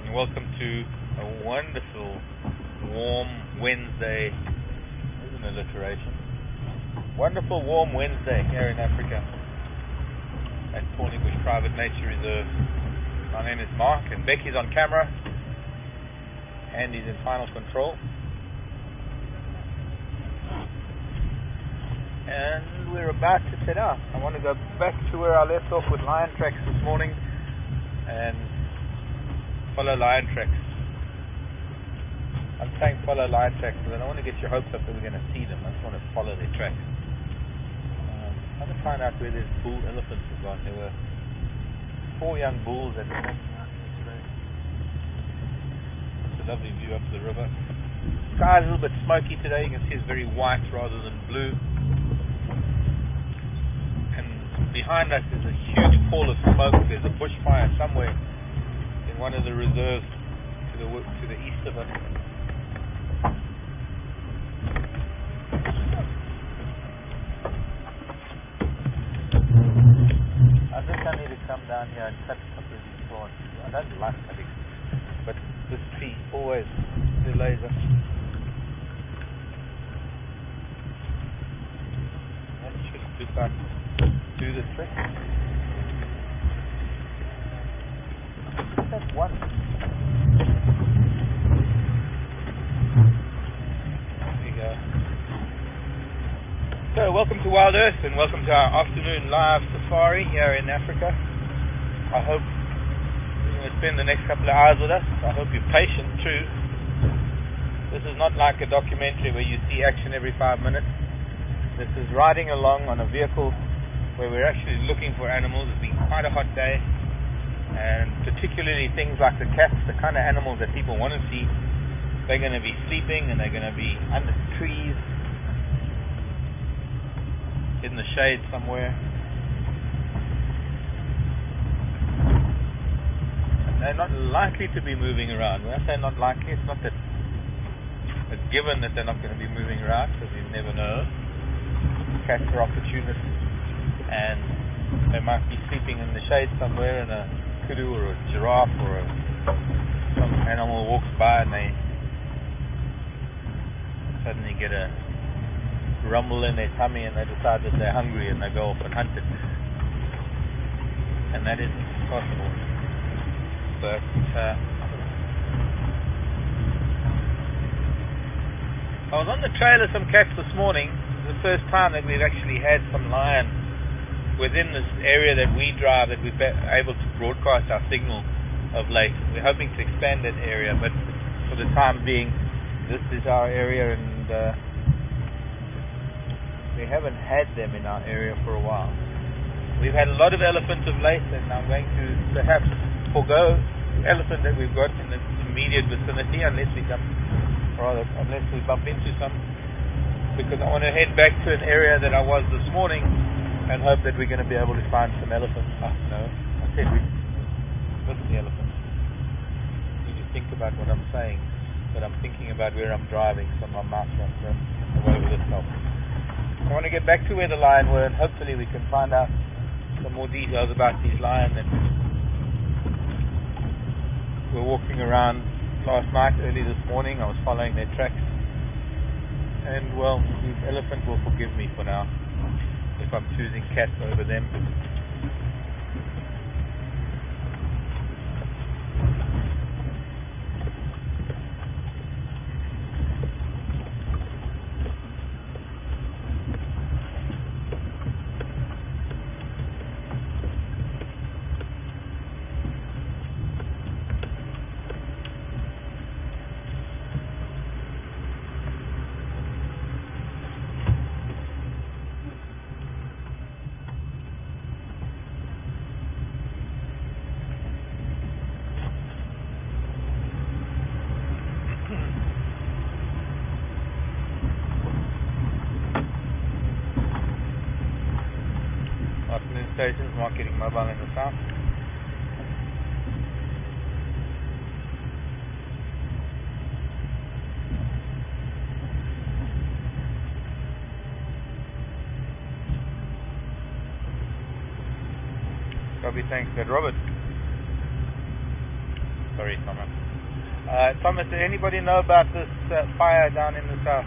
and welcome to a wonderful warm Wednesday. There's an alliteration. Wonderful warm Wednesday here in Africa at Thornybush Private Nature Reserve. My name is Mark and Becky's on camera and he's in final control. And we're about to set out. I want to go back to where I left off with lion tracks this morning and follow lion tracks. I'm saying follow lion tracks because I don't want to get your hopes up that we're going to see them. I just want to follow their tracks. I want to find out where these bull elephants have gone. There were 4 young bulls that were walking out here today. It's a lovely view up the river. The sky is a little bit smoky today. You can see it's very white rather than blue. And behind us is a huge pall of smoke. There's a bushfire somewhere in one of the reserves to the east of us. I think I need to come down here and cut a couple of these plants. I don't like cutting, but this tree always delays us. That should do the trick. That's one. There we go. So, welcome to Wild Earth and welcome to our afternoon live safari here in Africa. I hope you're going to spend the next couple of hours with us. I hope you're patient too. This is not like a documentary where you see action every 5 minutes. This is riding along on a vehicle where we're actually looking for animals. It's been quite a hot day, and particularly things like the cats, the kind of animals that people want to see. They're going to be sleeping and they're going to be under trees, in the shade somewhere. And they're not likely to be moving around. When I say not likely, it's not that it's given that they're not going to be moving around, because you never know. Cats are opportunists, and they might be sleeping in the shade somewhere, and a kudu or a giraffe or some animal walks by and they suddenly get a rumble in their tummy and they decide that they're hungry and they go off and hunt it. And that isn't possible. But I was on the trail of some cats this morning. It's the first time that we've actually had some lion within this area that we drive, that we've been able to broadcast our signal of late. We're hoping to expand that area, but for the time being, this is our area, and we haven't had them in our area for a while. We've had a lot of elephants of late, and I'm going to perhaps forego the elephant that we've got in the immediate vicinity unless we bump into some, because I want to head back to an area that I was this morning and hope that we're going to be able to find some elephants. Oh, no, I said we missed the elephants. You just think about what I'm saying, but I'm thinking about where I'm driving, so my mouth won't go away with itself. I want to get back to where the lion were, and hopefully we can find out some more details about these lions that were walking around last night, early this morning. I was following their tracks, and well, the elephant will forgive me for now if I'm choosing cats over them. Stations, marketing mobile in the south. Copy, thanks, Robert. Sorry, Thomas. Thomas, does anybody know about this fire down in the south?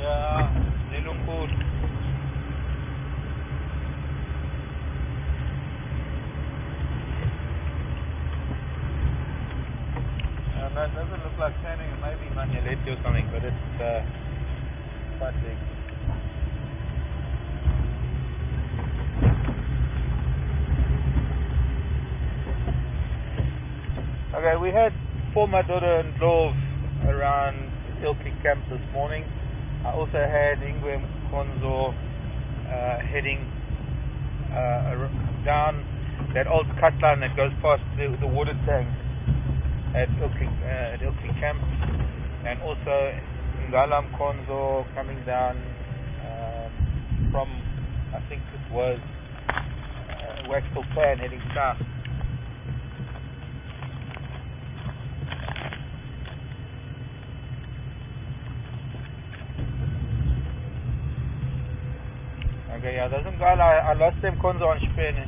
Yeah, Nilungkut. No, it doesn't look like standing. It may be Manyaleti or something, but it's quite big. Okay, we had former Dodo and Dlov around Ilkley camp this morning. I also had Ingwe Konzo heading down that old cut line that goes past the water tank at Ilkley camp, and also Ngalam Konzo coming down from, I think it was Waxhill Plan heading south. Okay, yeah, doesn't go. I lost them Konzo on Spene.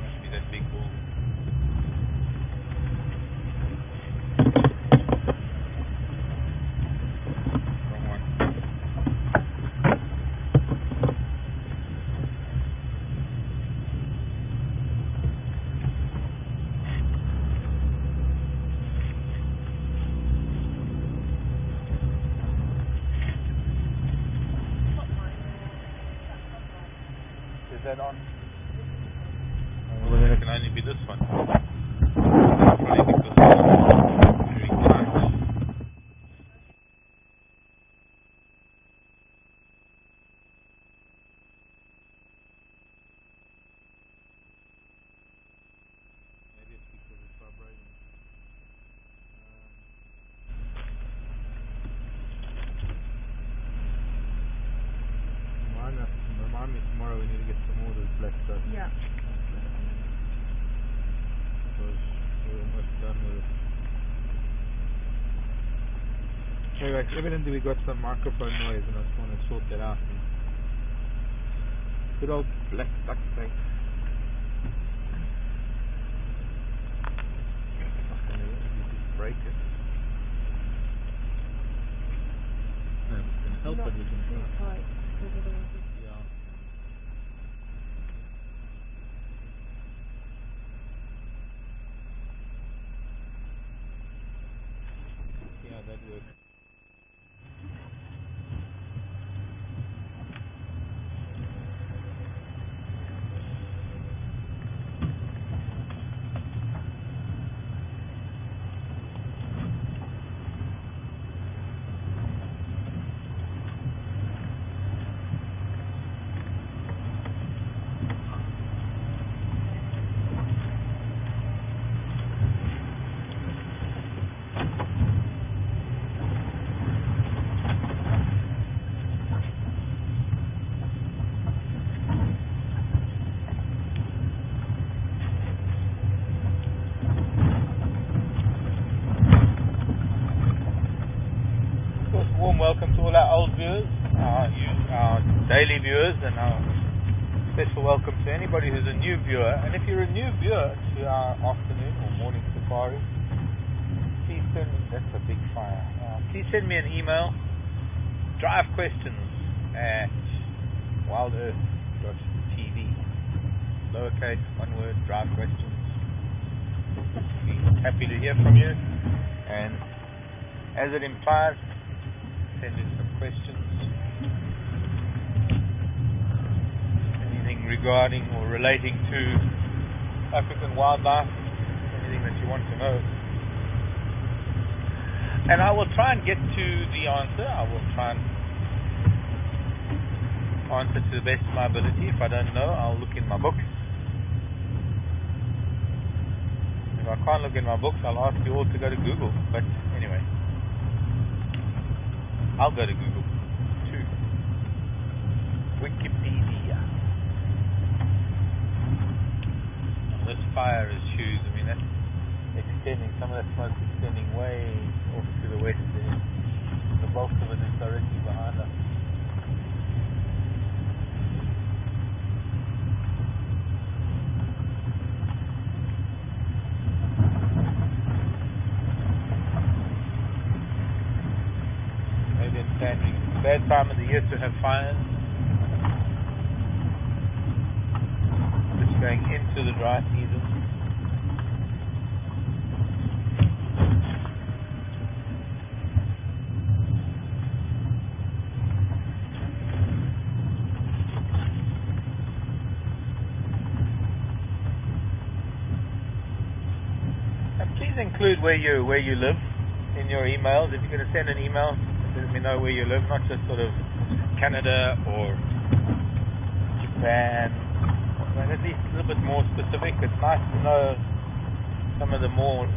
Must be that big bull. Wrong one. Is that on? Well, then it can only be this one. Probably because it's very tight. Maybe it's because it's vibrating. Remind me tomorrow we need to get some more of this black stuff. Yeah. Because we're almost done with it. Anyway, evidently we got some microphone noise and I just want to sort that out. Good old black duct tape. Not going to break it. No, it's going to help it. We can try. Tight. Yeah. Yeah, that works. Warm welcome to all our old viewers, our daily viewers, and our special welcome to anybody who's a new viewer. And if you're a new viewer to our afternoon or morning safari, please send me, that's a big fire. Please send me an email, drivequestions@wildearth.tv. Lowercase, one word, drive questions. Be happy to hear from you. And as it implies, send in some questions. Anything regarding or relating to African wildlife, anything that you want to know. And I will try and get to the answer. I will try and answer to the best of my ability. If I don't know, I'll look in my books. If I can't look in my books, I'll ask you all to go to Google. But anyway, I'll go to Google too. Wikipedia. This fire is huge. I mean, extending, some of that smoke extending way off to the west there. The bulk of it is directly behind us. Maybe it's standing. Bad time of the year to have fires. Just going into the dry season. Include where you live in your emails. If you're going to send an email, let me know where you live, not just sort of Canada or Japan, but at least a little bit more specific. It's nice to know some of the more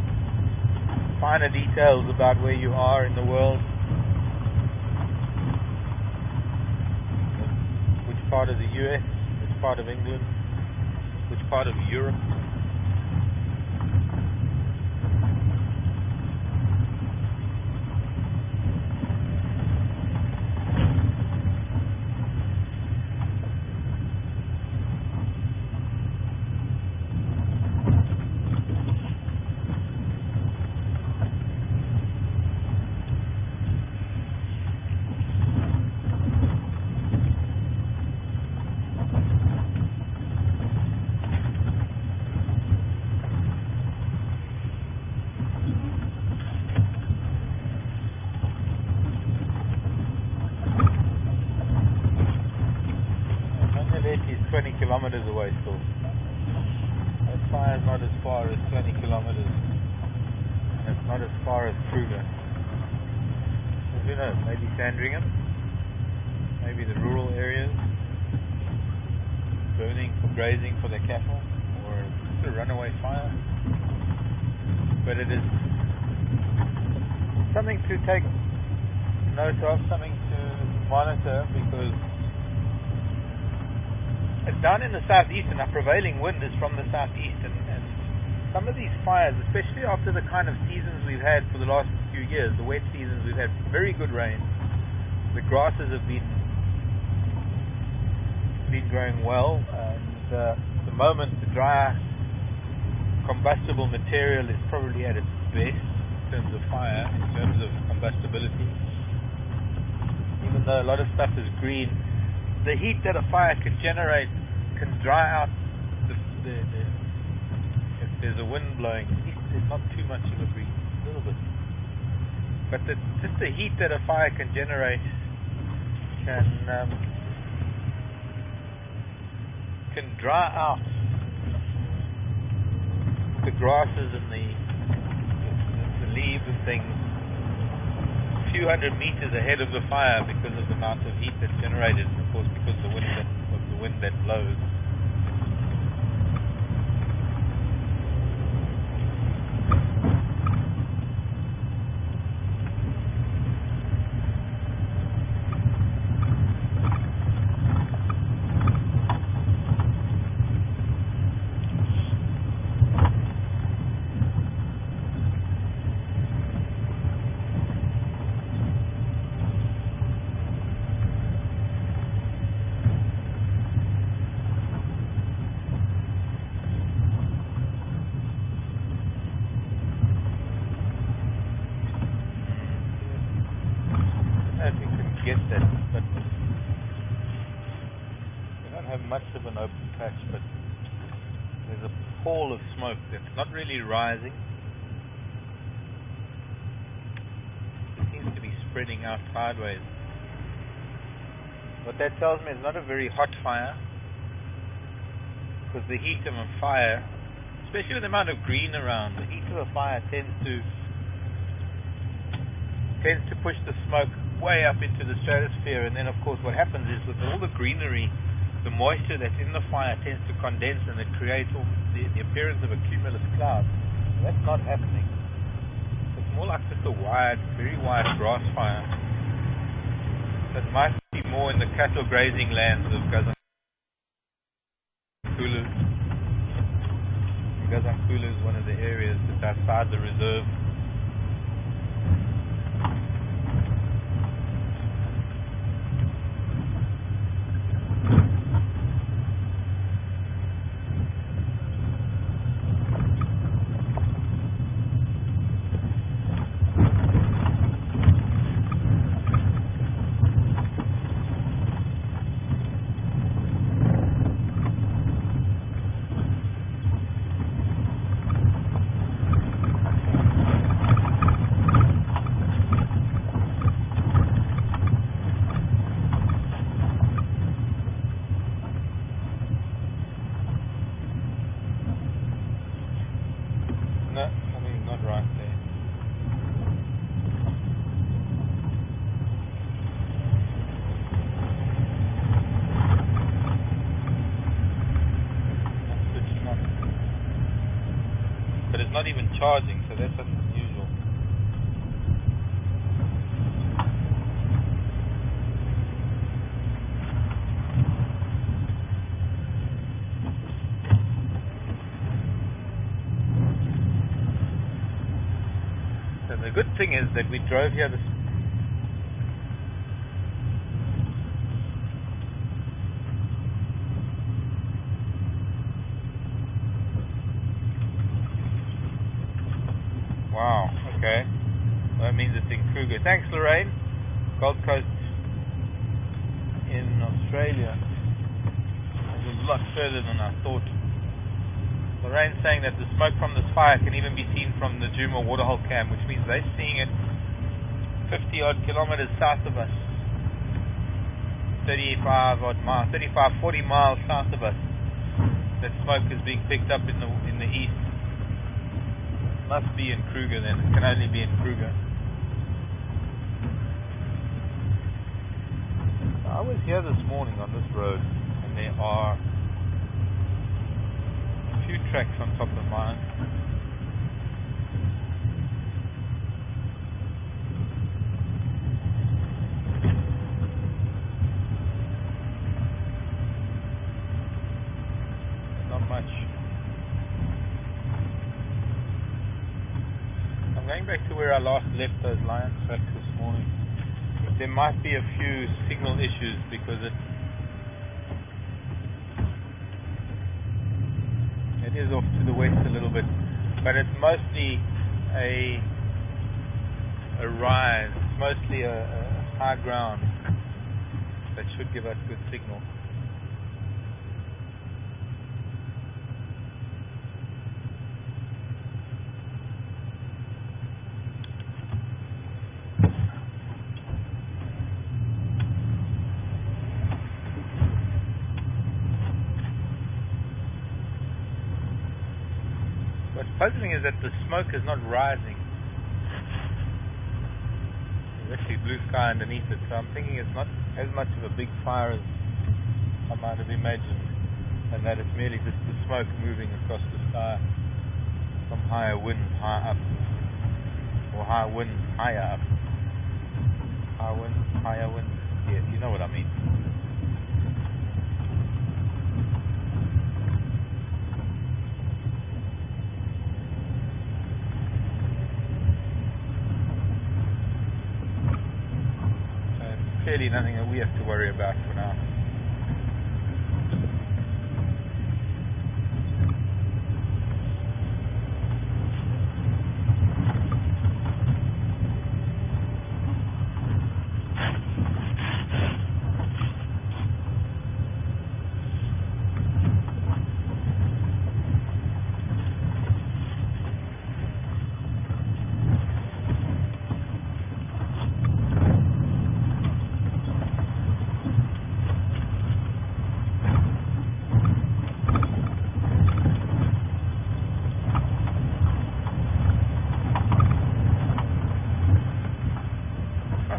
finer details about where you are in the world, which part of the US, which part of England, which part of Europe. He's 20 kilometers away still. That fire is not as far as 20 kilometers. And it's not as far as Kruger. So who knows? Maybe Sandringham. Maybe the rural areas. Burning for grazing for their cattle. Or just a runaway fire. But it is something to take note of, something to monitor, because it's down in the southeast and our prevailing wind is from the southeast, and some of these fires, especially after the kind of seasons we've had for the last few years, the wet seasons, we've had very good rain, the grasses have been growing well, and at the moment the dry combustible material is probably at its best in terms of fire, in terms of combustibility. Even though a lot of stuff is green, the heat that a fire can generate can dry out if there's a wind blowing. At least there's not too much of a breeze, a little bit. But just the heat that a fire can generate can dry out the grasses and the leaves and things a few hundred meters ahead of the fire because of the amount of heat that's generated, and of course because of the wind that blows. Get that, but we don't have much of an open patch, but there's a pall of smoke that's not really rising. It seems to be spreading out sideways. What that tells me is not a very hot fire, because the heat of a fire, especially with the amount of green around, the heat of a fire tends to push the smoke way up into the stratosphere, and then of course what happens is with all the greenery, the moisture that's in the fire tends to condense, and it creates the appearance of a cumulus cloud. That's not happening. It's more like just a very wide grass fire. So it might be more in the cattle grazing lands of Gazankulu is one of the areas that's outside the reserve. No, something's not right there. That's switching on. But it's not even charging, so that's unusual. So the good thing is that we drove here this. Wow, okay. Well, that means it's in Kruger. Thanks, Lorraine. Gold Coast in Australia. It was a lot further than I thought. Lorraine's saying that the smoke from this fire can even be seen from the Juma waterhole cam, which means they're seeing it 50 odd kilometers south of us. 35 odd miles, 35, 40 miles south of us. That smoke is being picked up in the east. Must be in Kruger then. It can only be in Kruger. I was here this morning on this road, and there are a few tracks on top of mine. Not much. I'm going back to where I last left those lion tracks this morning. But there might be a few signal issues because it is off to the west a little bit, but it's mostly a rise, it's mostly a high ground that should give us good signal. What's puzzling is that the smoke is not rising. There's actually blue sky underneath it, so I'm thinking it's not as much of a big fire as I might have imagined, and that it's merely just the smoke moving across the sky from higher winds high up, or high winds higher up. Higher winds, yeah, you know what I mean. Clearly nothing that we have to worry about for now.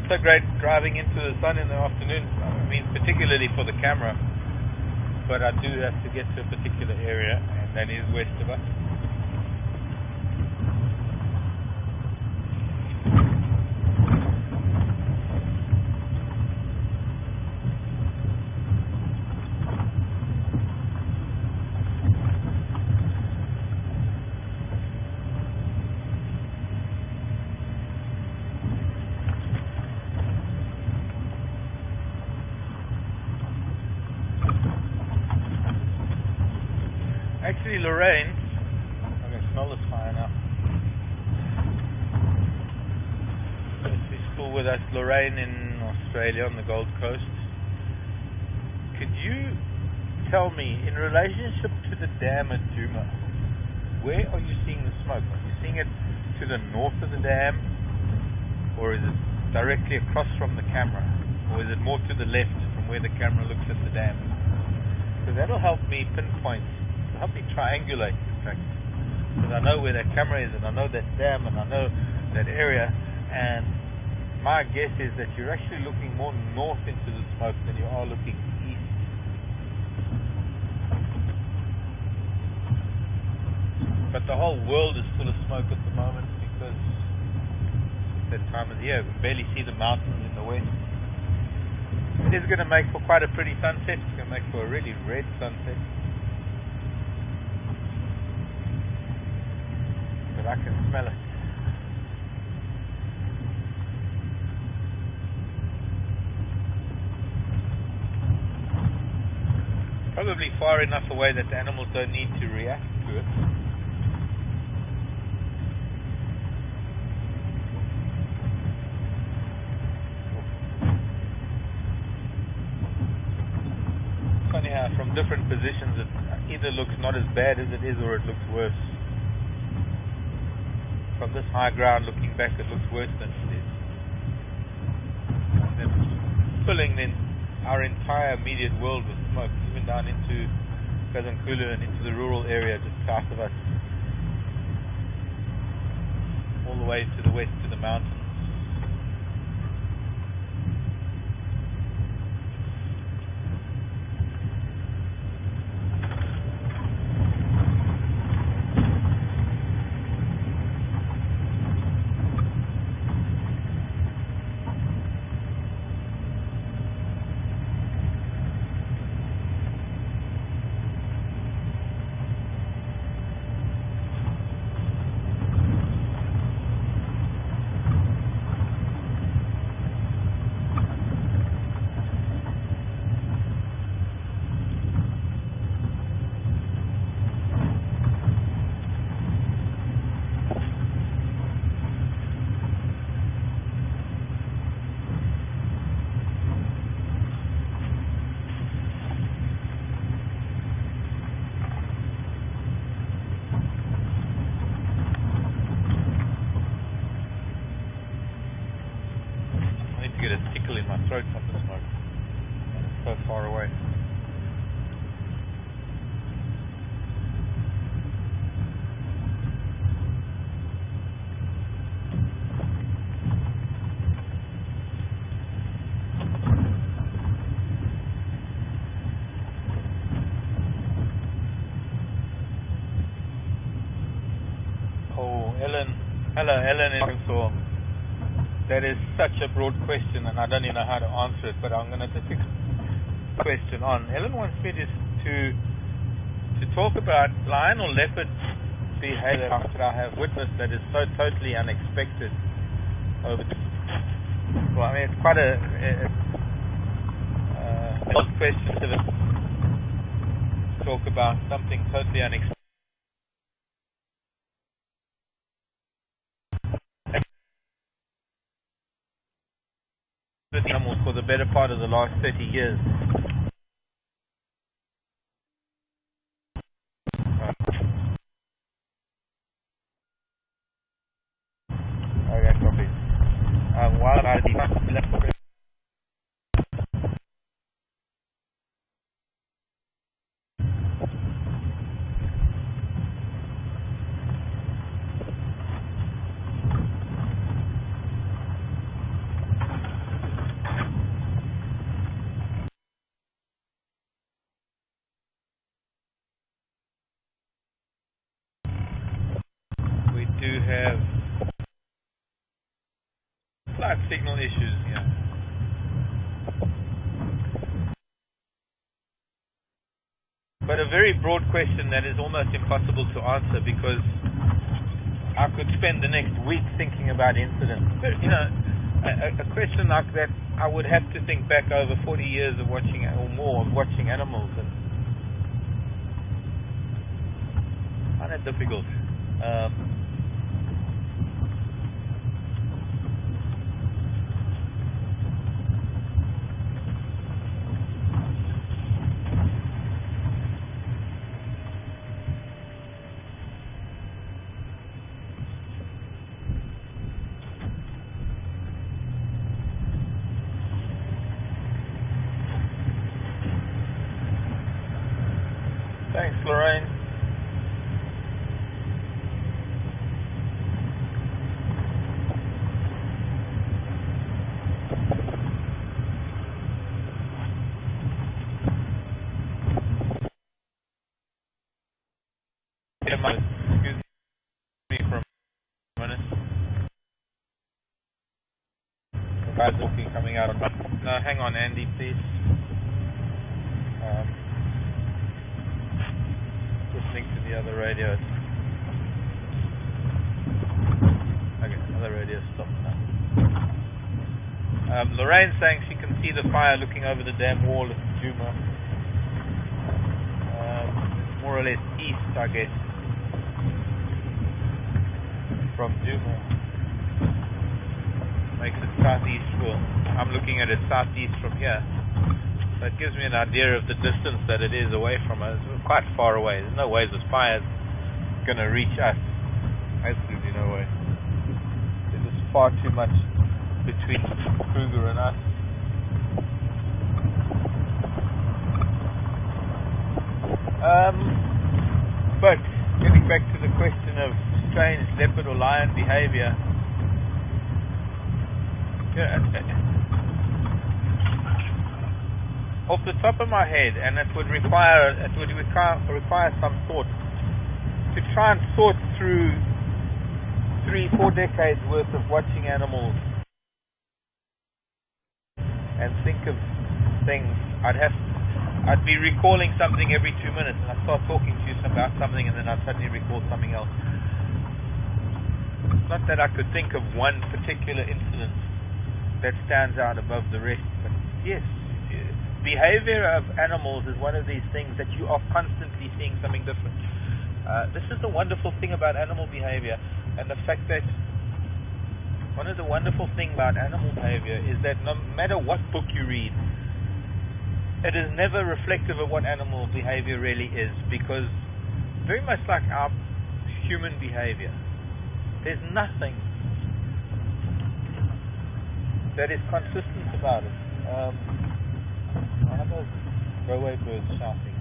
So great driving into the sun in the afternoon, I mean particularly for the camera, but I do have to get to a particular area, and that is west of us. actually Lorraine. I can smell this fire now. She's still with us, Lorraine in Australia on the Gold Coast. Could you tell me, in relationship to the dam at Djuma, where are you seeing the smoke? Are you seeing it to the north of the dam, or is it directly across from the camera, or is it more to the left from where the camera looks at the dam? Because that'll help me pinpoint, help me triangulate, in fact, because I know where that camera is, and I know that dam, and I know that area, and my guess is that you're actually looking more north into the smoke than you are looking east. But the whole world is full of smoke at the moment because it's that time of the year. We can barely see the mountains in the west. It is going to make for quite a pretty sunset. It's going to make for a really red sunset. But I can smell it. Probably far enough away that the animals don't need to react to it. Funny how from different positions it either looks not as bad as it is or it looks worse. From this high ground looking back it looks worse than it is. And it's filling then our entire immediate world with smoke, even down into Kazankulu and into the rural area just south of us, all the way to the west to the mountains. Get a tickle in my throat from the smoke. It's so far away. Oh, Ellen. Hello, Ellen in Arkansas. That is such a broad question, and I don't even know how to answer it, but I'm going to just question on. Ellen wants me to talk about lion or leopard behavior that I have witnessed that is so totally unexpected. Well, I mean, it's quite a odd question to talk about something totally unexpected. Animals for the better part of the last 30 years. Okay, copy. Wild ID. We do have slight signal issues here. But a very broad question that is almost impossible to answer because I could spend the next week thinking about incidents. But, you know, a question like that, I would have to think back over 40 years of watching, or more, of watching animals. And kind of difficult. Thanks, Lorraine. Excuse me for a minute. The guy's walking, coming out on. No, hang on, Andy, please. Listening to the other radio. Okay, other radio stopped now. Lorraine's saying she can see the fire looking over the dam wall at Juma. More or less east, I guess, from Juma. Makes it southeast. Well, I'm looking at it southeast from here. So it gives me an idea of the distance that it is away from us. We're quite far away. There's no way this fire is going to reach us. Absolutely no way. There's just far too much between Kruger and us. But getting back to the question of strange leopard or lion behavior, off the top of my head, and it would require some thought to try and sort through 3-4 decades worth of watching animals and think of things. I'd be recalling something every 2 minutes, and I'd start talking to you about something, and then I'd suddenly recall something else. Not that I could think of one particular incident that stands out above the rest, but yes, behavior of animals is one of these things that you are constantly seeing something different. This is the wonderful thing about animal behavior, and the fact that one of the wonderful things about animal behavior is that no matter what book you read, it is never reflective of what animal behavior really is, because very much like our human behavior, there's nothing that is consistent about it. I have those go-away birds shouting.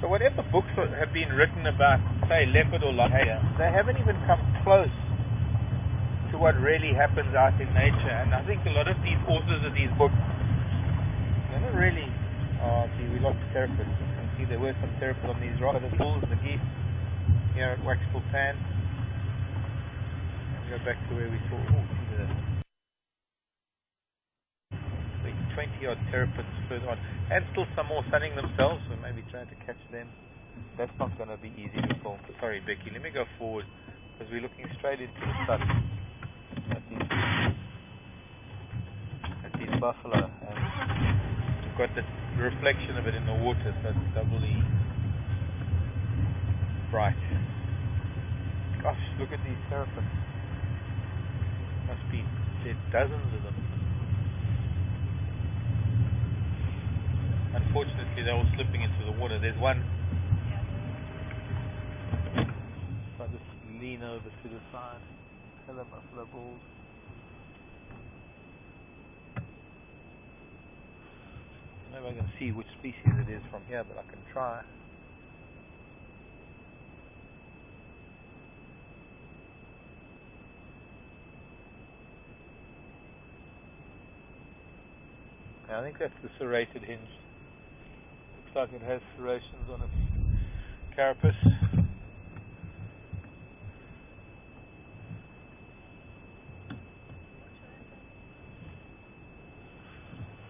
So whatever books have been written about, say, leopard or lion, they haven't even come close to what really happens out in nature. And I think a lot of these authors of these books, they're not really. Oh, gee, we lost terrapins. You can see there were some terrapins on these rocks, the bulls, the geese here at Waxpool Pan. Go back to where we saw. Oh, the 20-odd terrapins further on, and still some more sunning themselves. So maybe trying to catch them. That's not going to be easy to film. Sorry, Becky. Let me go forward because we're looking straight into the sun. At these buffalo, and we've got the reflection of it in the water, so it's doubly bright. Gosh, look at these terrapins. Must be dozens of them. Unfortunately, they're all slipping into the water. There's one. So I just lean over to the side. Hello, buffalo bulls. I don't know if I can see which species it is from here, but I can try. I think that's the serrated hinge. Looks like it has serrations on its carapace.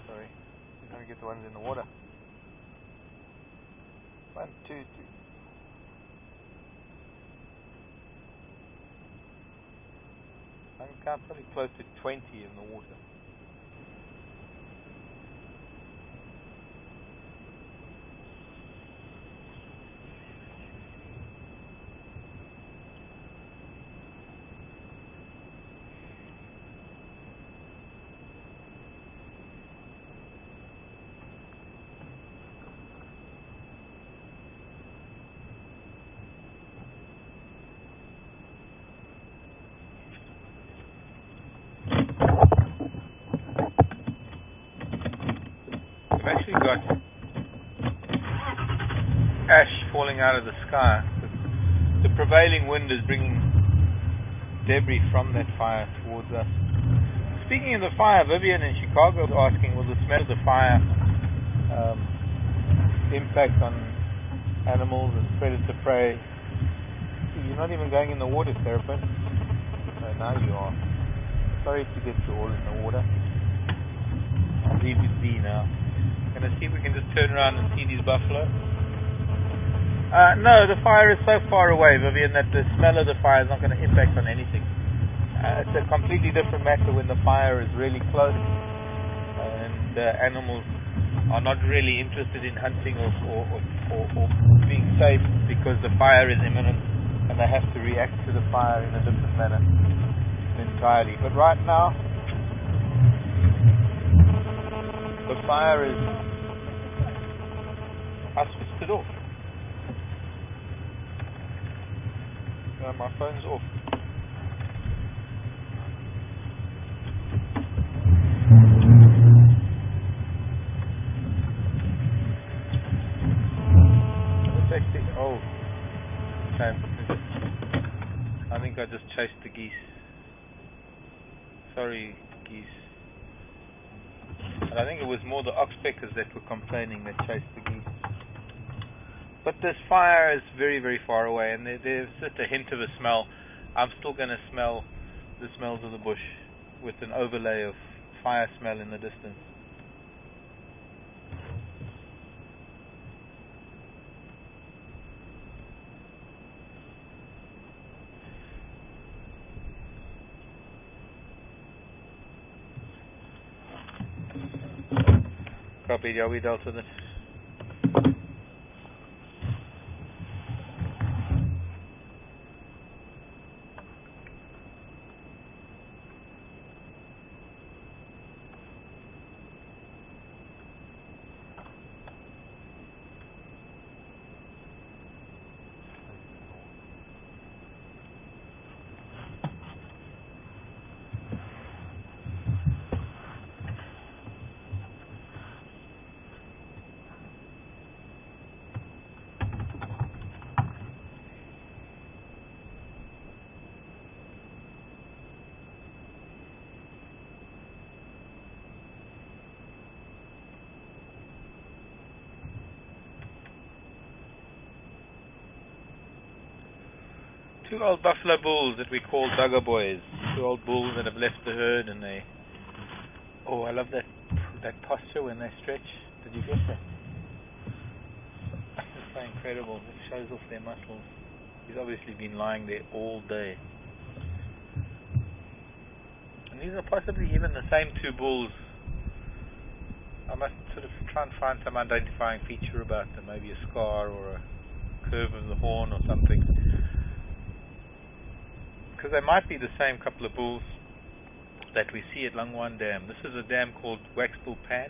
Sorry, I'm going to get the ones in the water. 1, 2, 3. I can count probably close to 20 in the water. actually got ash falling out of the sky. The prevailing wind is bringing debris from that fire towards us. Speaking of the fire, Vivian in Chicago was asking, will the smell of the fire impact on animals and predator prey? You're not even going in the water, Therapist. So now you are. Sorry to get you all in the water. I'll leave you be now. Gonna see if we can just turn around and see these buffalo. No, the fire is so far away, Vivian, that the smell of the fire is not going to impact on anything. It's a completely different matter when the fire is really close and animals are not really interested in hunting or being safe because the fire is imminent and they have to react to the fire in a different manner entirely. But right now, the fire is... I switched it off. My phone's off. It's actually, oh, shame. I think I just chased the geese. Sorry, geese. And I think it was more the oxpeckers that were complaining that chased the geese. But this fire is very, very far away, and there's just a hint of a smell. I'm still going to smell the smells of the bush with an overlay of fire smell in the distance. Copy, yeah, we dealt with it. Two old buffalo bulls that we call Duggar boys. Two old bulls that have left the herd, and they... Oh, I love that posture when they stretch. Did you get that? It's so incredible. It shows off their muscles. He's obviously been lying there all day. And these are possibly even the same two bulls. I must sort of try and find some identifying feature about them. Maybe a scar or a curve of the horn or something. Because they might be the same couple of bulls that we see at Lungwan Dam. This is a dam called Waxbull Pan.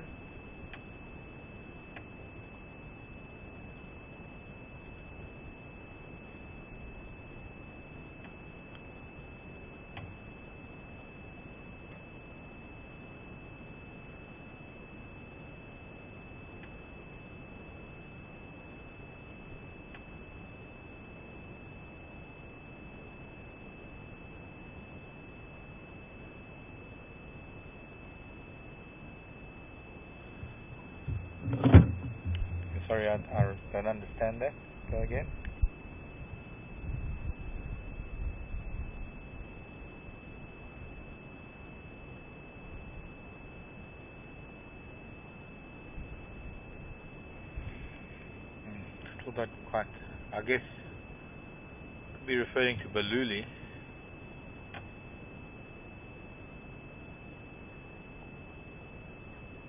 Sorry, I don't understand that. Go again. Still not quite. I guess could be referring to Baluli.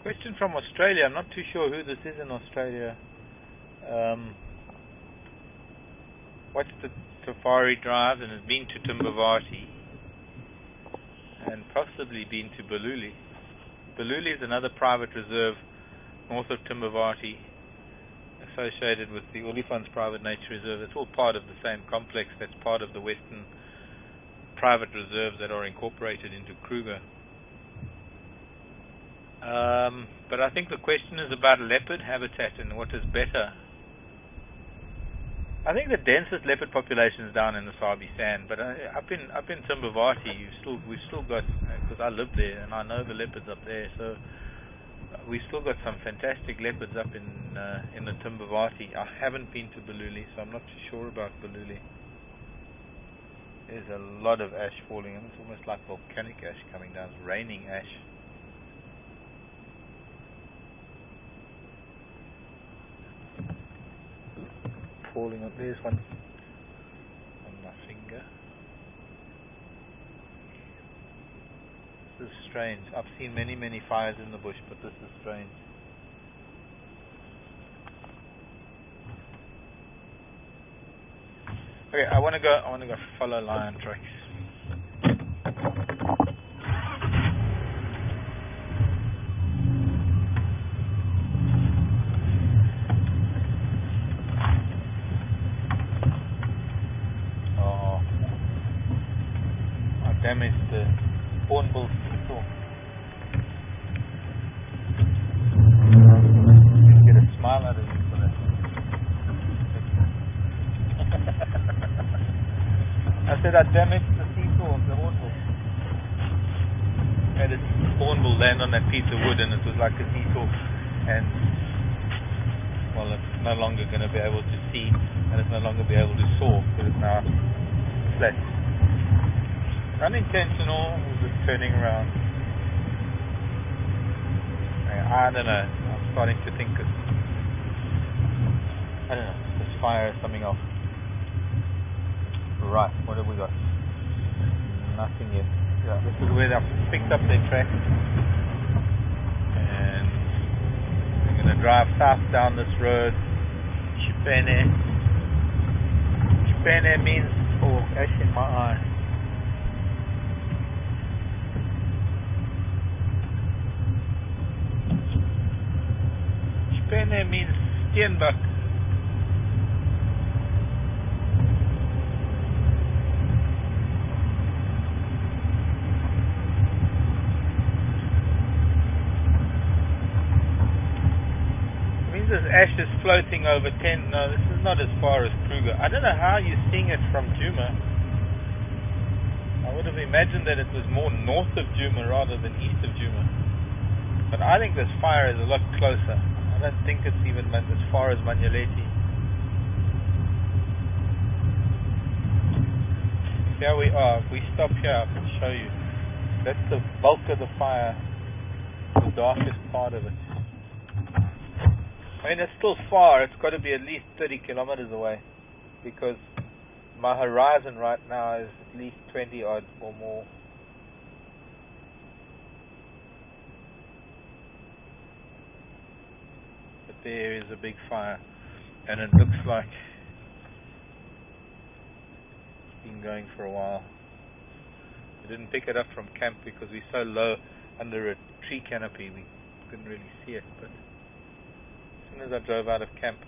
Question from Australia. I'm not too sure who this is in Australia. Watched the safari drive and has been to Timbavati and possibly been to Baluli. Baluli is another private reserve north of Timbavati associated with the Olifants Private Nature Reserve. It's all part of the same complex that's part of the Western private reserves that are incorporated into Kruger. But I think the question is about leopard habitat and what is better. I think the densest leopard population is down in the Sabi Sand, but up in Timbavati, we've still got, because I live there and I know the leopards up there, so we've still got some fantastic leopards up in the Timbavati. I haven't been to Bululi, so I'm not too sure about Bululi. There's a lot of ash falling, and it's almost like volcanic ash coming down. It's raining ash. Falling on, there's one on my finger. This is strange. I've seen many fires in the bush, but this is strange. Okay, I want to go follow lion tracks. Damaged the hornbill seesaw. You get a smile out of you for that. I said I damaged the seesaw of the hornbill. Had a hornbill land on that piece of wood and it was like a seesaw, and well, it's no longer going to be able to see and it's no longer be able to soar because it's now flat. Unintentional, just turning around. I don't know. I'm starting to think I don't know. This fire is something else. Right, what have we got? Nothing yet. Yeah, this is where they've picked up their track. And we're going to drive south down this road. Chipene. Chipene means, oh, ash in my eye. Chipene means steenbok. It means this ash is floating over 10. No, this is not as far as Kruger. I don't know how you're seeing it from Djuma. I would have imagined that it was more north of Djuma rather than east of Djuma. But I think this fire is a lot closer. I don't think it's even as far as Manyaleti. Here we are. If we stop here, I can show you. That's the bulk of the fire, the darkest part of it. I mean, it's still far. It's got to be at least 30 kilometers away, because my horizon right now is at least 20 odd or more. There is a big fire, and it looks like it's been going for a while. We didn't pick it up from camp because we're so low under a tree canopy we couldn't really see it, but as soon as I drove out of camp,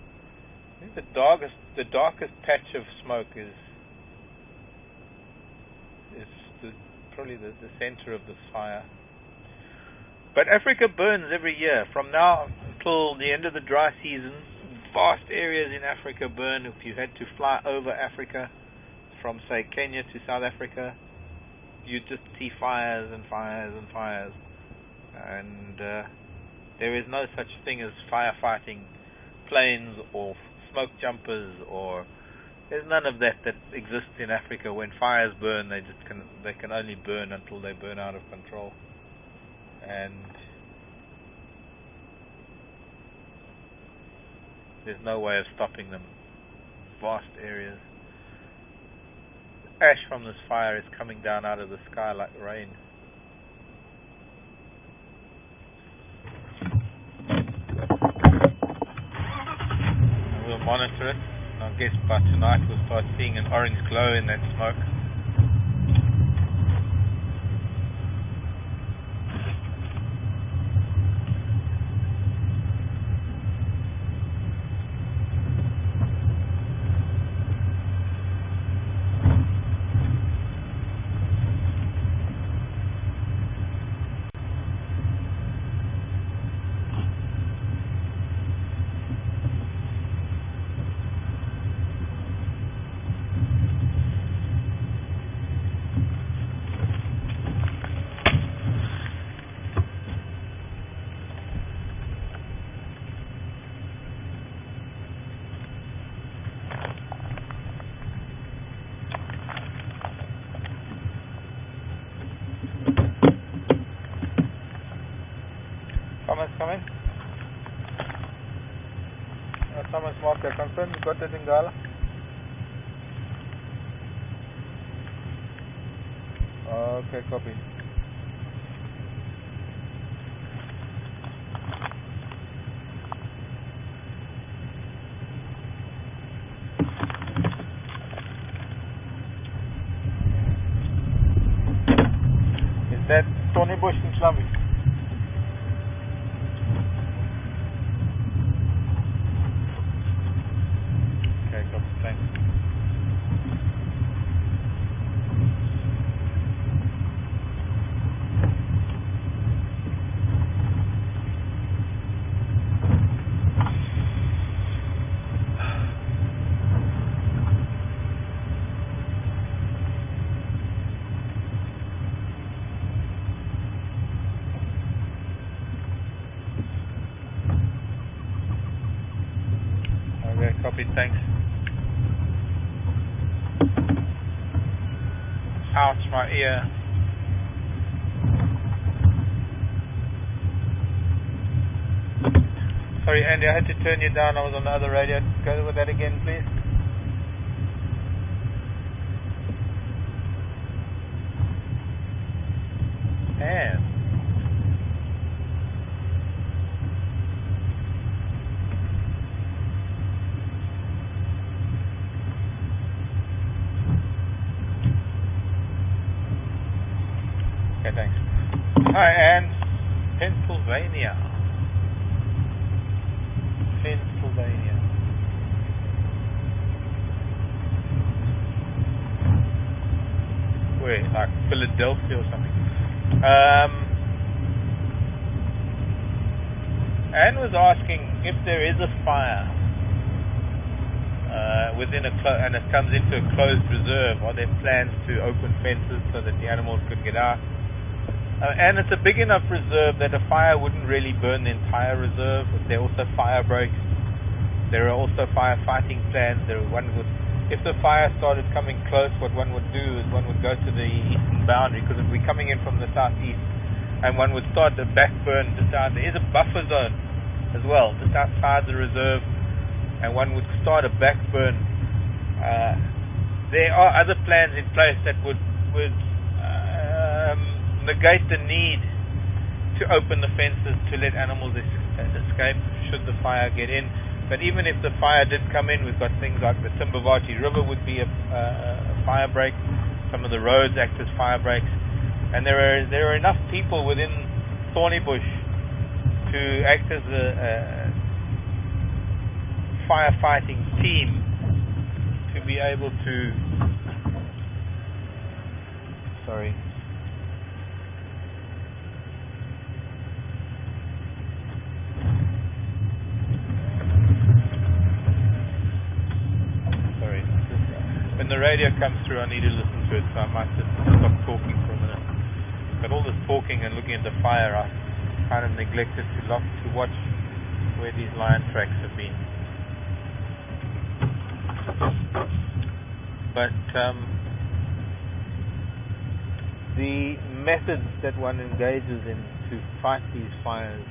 I think the darkest patch of smoke is probably the center of this fire. But Africa burns every year. From now until the end of the dry season, vast areas in Africa burn. If you had to fly over Africa from, say, Kenya to South Africa, you'd just see fires and fires and fires. And there is no such thing as firefighting planes or smoke jumpers, or there's none of that exists in Africa. When fires burn, they can only burn until they burn out of control. And there's no way of stopping them. Vast areas. Ash from this fire is coming down out of the sky like rain. And we'll monitor it. And I guess by tonight we'll start seeing an orange glow in that smoke. Thomas, come in. Thomas Walker, confirm you got that in Gala? Okay, copy. Is that Thornybush in Slumby? Okay, copy, thanks. Okay, copy, thanks. Ouch, my ear. Sorry, Andy, I had to turn you down. I was on the other radio. Go with that again, please. And okay, thanks. Hi, Anne. Pennsylvania. Where? Like Philadelphia or something. Anne was asking if there is a fire within and it comes into a closed reserve, are there plans to open fences so that the animals could get out? And it's a big enough reserve that a fire wouldn't really burn the entire reserve. There are also fire breaks. There are also firefighting plans. If the fire started coming close, what one would do is one would go to the eastern boundary, because if we're coming in from the southeast, and one would start the backburn just out. There is a buffer zone as well, just outside the reserve, and one would start a backburn. There are other plans in place that would negate the need to open the fences to let animals escape should the fire get in. But even if the fire did come in, we've got things like the Timbavati River would be a fire break. Some of the roads act as fire breaks, and there are enough people within Thornybush to act as a firefighting team to be able to. Sorry. When the radio comes through, I need to listen to it, so I might just stop talking for a minute. But all this talking and looking at the fire, I kind of neglected to watch where these lion tracks have been. But the methods that one engages in to fight these fires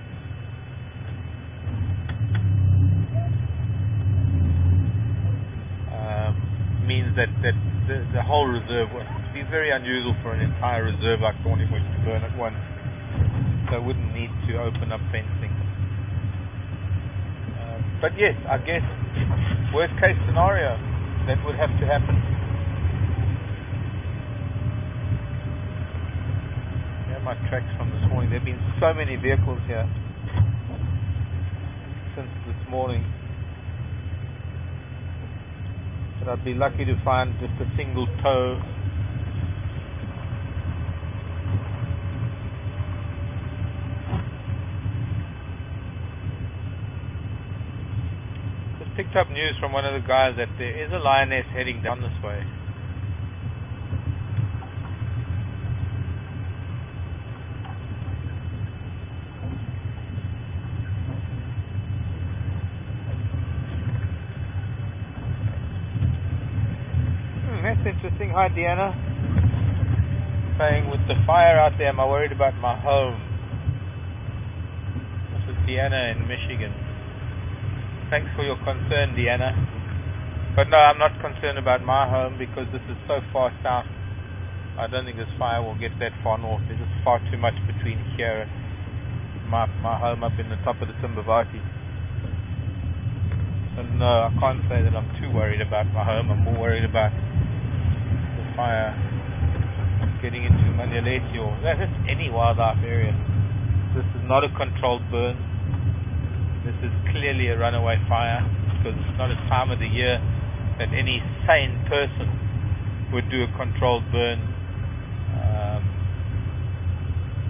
means that the whole reserve would be very unusual for an entire reserve like Thornybush to burn at once. So it wouldn't need to open up fencing. But yes, I guess worst case scenario, that would have to happen. Yeah, my tracks from this morning. There have been so many vehicles here since this morning. But I'd be lucky to find just a single toe. Just picked up news from one of the guys that there is a lioness heading down this way. That's interesting. Hi, Deanna. Saying, with the fire out there, am I worried about my home? Deanna in Michigan. Thanks for your concern, Deanna. But no, I'm not concerned about my home because this is so far south. I don't think this fire will get that far north. There's just far too much between here and my home up in the top of the Timbavati. So no, I can't say that I'm too worried about my home. I'm more worried about the fire getting into Manyaleti or just any wildlife area. This is not a controlled burn. This is clearly a runaway fire because it's not a time of the year that any sane person would do a controlled burn.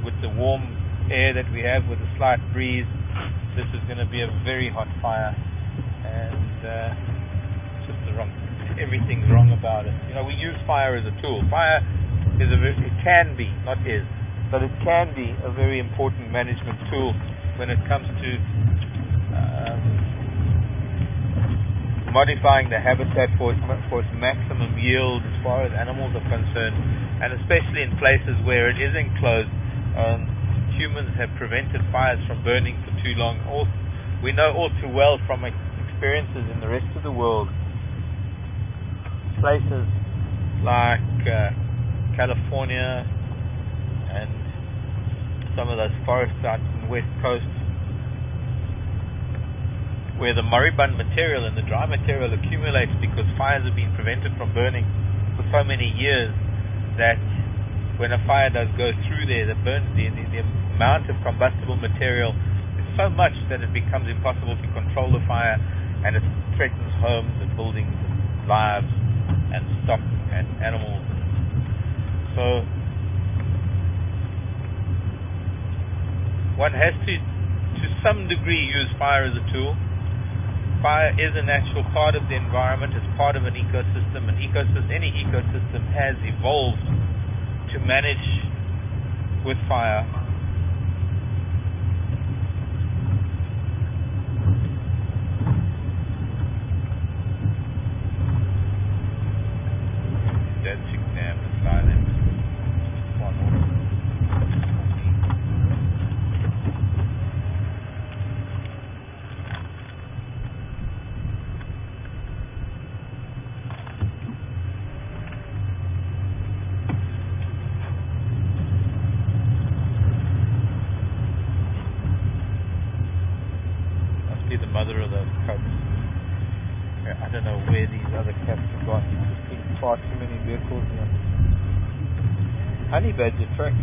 With the warm air that we have, with a slight breeze, this is going to be a very hot fire, and just the wrong. Everything's wrong about it. You know, we use fire as a tool. Fire is it can be, not is, but it can be a very important management tool when it comes to modifying the habitat for its maximum yield as far as animals are concerned, and especially in places where it is enclosed. Humans have prevented fires from burning for too long. We know all too well from experiences in the rest of the world, places like California and some of those forests out in the west coast, where the moribund material and the dry material accumulates because fires have been prevented from burning for so many years that when a fire does go through there, the amount of combustible material is so much that it becomes impossible to control the fire, and it threatens homes and buildings and lives and stock and animals. So one has to some degree use fire as a tool. Fire is a natural part of the environment, it's part of an ecosystem. Any ecosystem has evolved to manage with fire. The mother of those cubs. I don't know where these other cubs have gone. There's been far too many vehicles here. Honey badger tracks.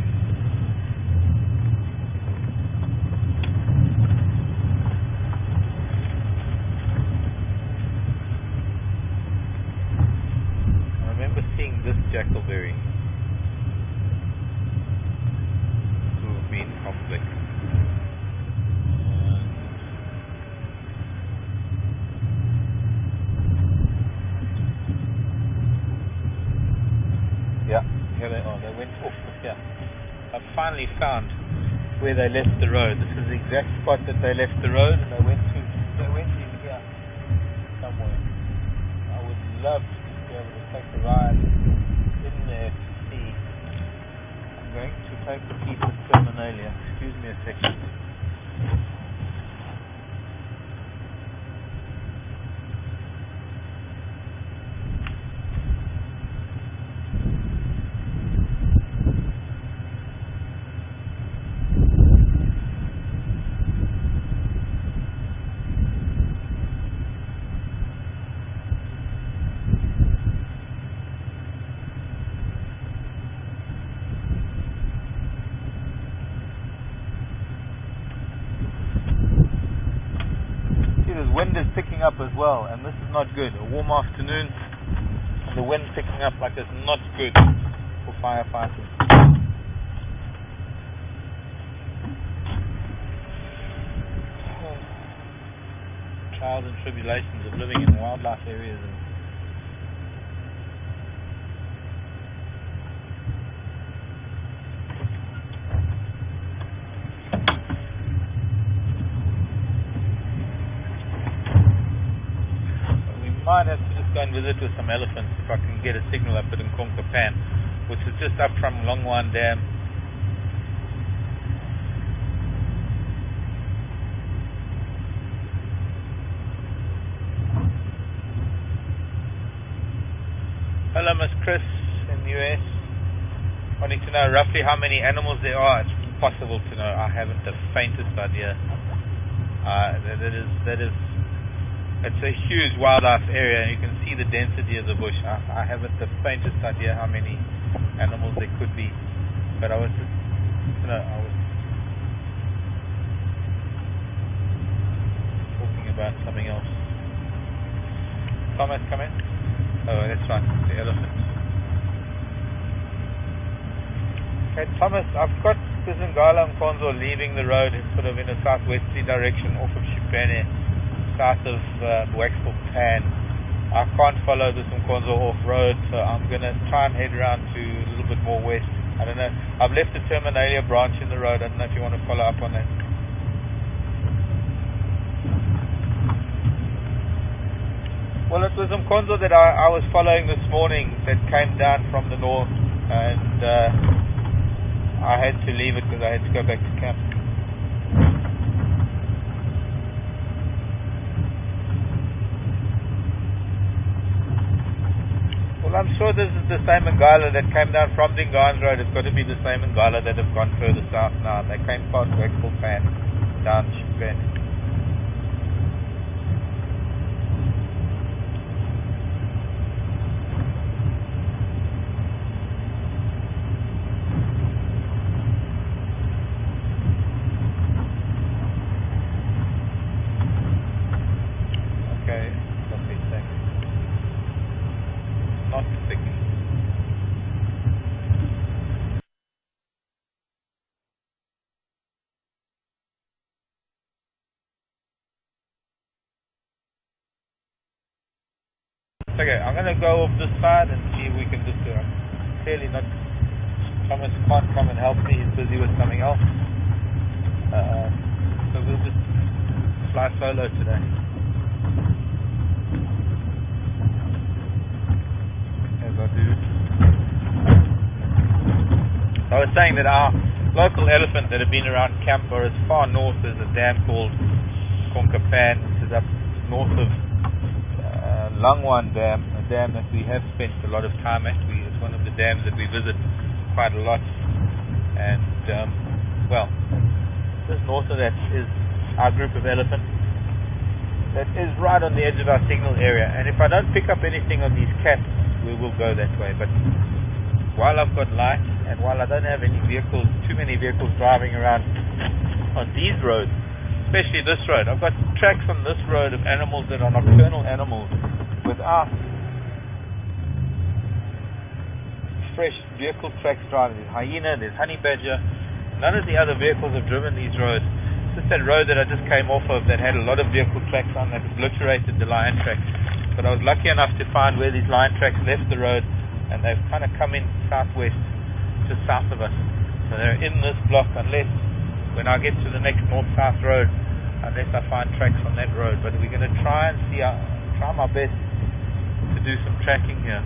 I remember seeing this jackalberry who have been conflict. Yeah, here they are. They went off here. I finally found where they left the road. This is the exact spot that they left the road, and they went in here somewhere. I would love to be able to take a ride in there to see. I'm going to take a piece of terminalia. Excuse me a second. Wind is picking up as well, and this is not good. A warm afternoon and the wind picking up like this is not good for firefighting. Trials and tribulations of living in wildlife areas. Might have to just go and visit with some elephants if I can get a signal up at Nkonkapan, which is just up from Longwan Dam. Miss Chris in the US, wanting to know roughly how many animals there are. It's impossible to know. I haven't the faintest idea. It's a huge wildlife area, and you can see the density of the bush. I haven't the faintest idea how many animals there could be. But I was talking about something else. Thomas, come in. Oh, that's right, the elephant. Okay, Thomas, I've got Zingala and Konzo leaving the road sort of in a southwesterly direction off of Shipene, south of Waxel Pan. I can't follow the Mkonzo off-road, so I'm going to try and head around to a little bit more west. I don't know. I've left the Terminalia branch in the road. I don't know if you want to follow up on that. Well, it was Mkonzo that I was following this morning that came down from the north, and I had to leave it because I had to go back to camp. Well, I'm sure this is the same Ngala that came down from Dingaan's Road. It's got to be the same Ngala that have gone further south now. They came past Waxel Pan, down Shipene. Okay, lovely, thanks. Not thick. Okay, I'm going to go off this side and see if we can just clearly not. Thomas can't come and help me, he's busy with something else. So we'll just fly solo today. As I do. So I was saying that our local elephant that have been around camp are as far north as a dam called Konkapan, which is up north of Langwan Dam, a dam that we have spent a lot of time at. It's one of the dams that we visit quite a lot. And, well, just north of that is our group of elephants that is right on the edge of our signal area. And if I don't pick up anything on these cats, we will go that way. But while I've got light, and while I don't have any vehicles, too many vehicles driving around on these roads, especially this road, I've got tracks on this road of animals that are nocturnal animals without fresh vehicle tracks driving. There's hyena, there's honey badger. None of the other vehicles have driven these roads. It's just that road that I just came off of that had a lot of vehicle tracks on that obliterated the lion tracks. But I was lucky enough to find where these lion tracks left the road, and they've kind of come in southwest, just south of us. So they're in this block unless, when I get to the next north-south road, unless I find tracks on that road. But we're going to try and see, try my best to do some tracking here.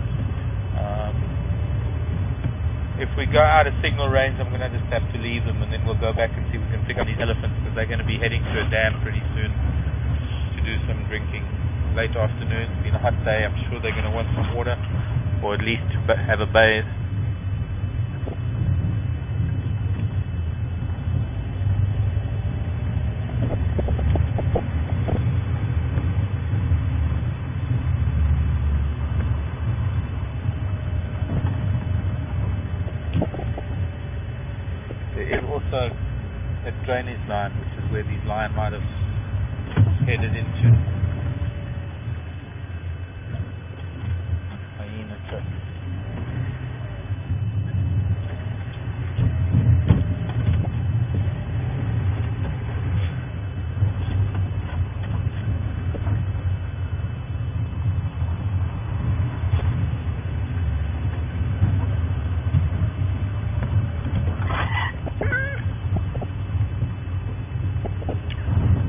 If we go out of signal range, I'm going to just have to leave them, and then we'll go back and see if we can pick up these elephants, because they're going to be heading to a dam pretty soon to do some drinking. Late afternoon, it's been a hot day. I'm sure they're going to want some water, or at least have a bathe. There is also a drainage line, which is where these lions might have headed into. Hyena track.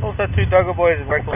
Also, two dogger boys working.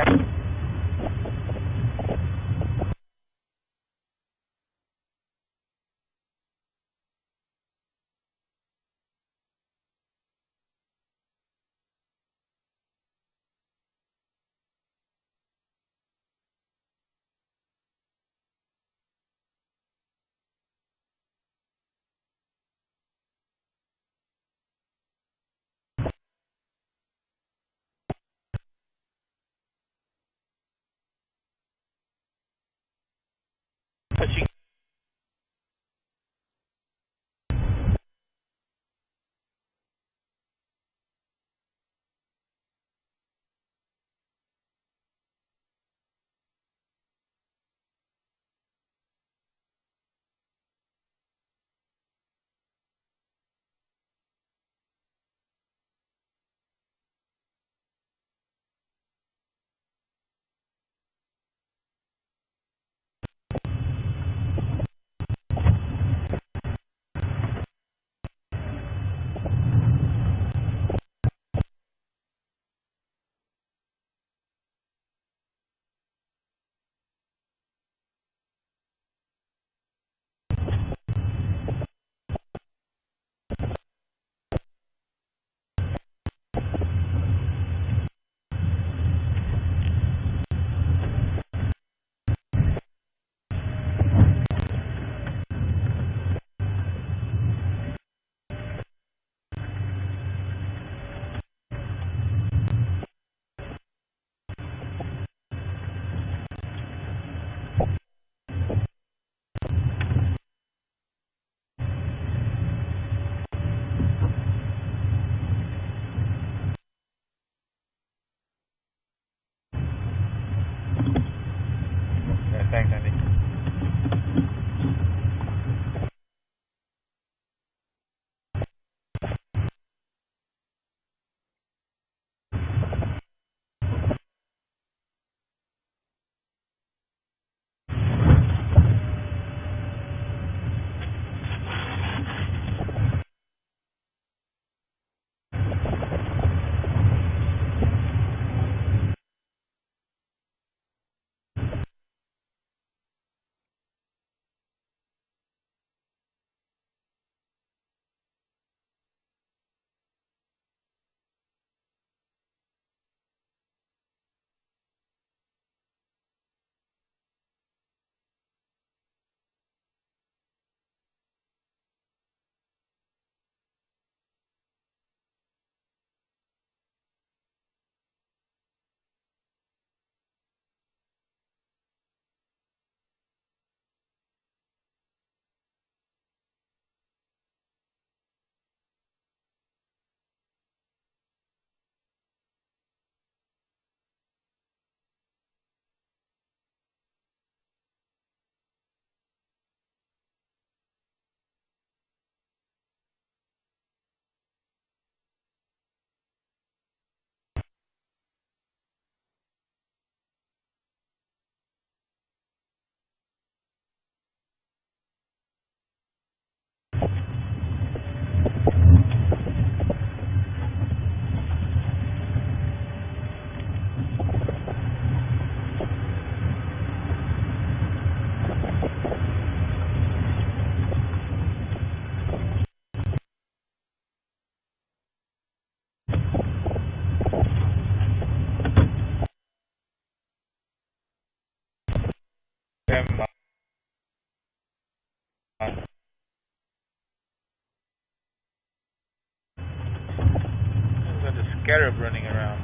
scarab running around.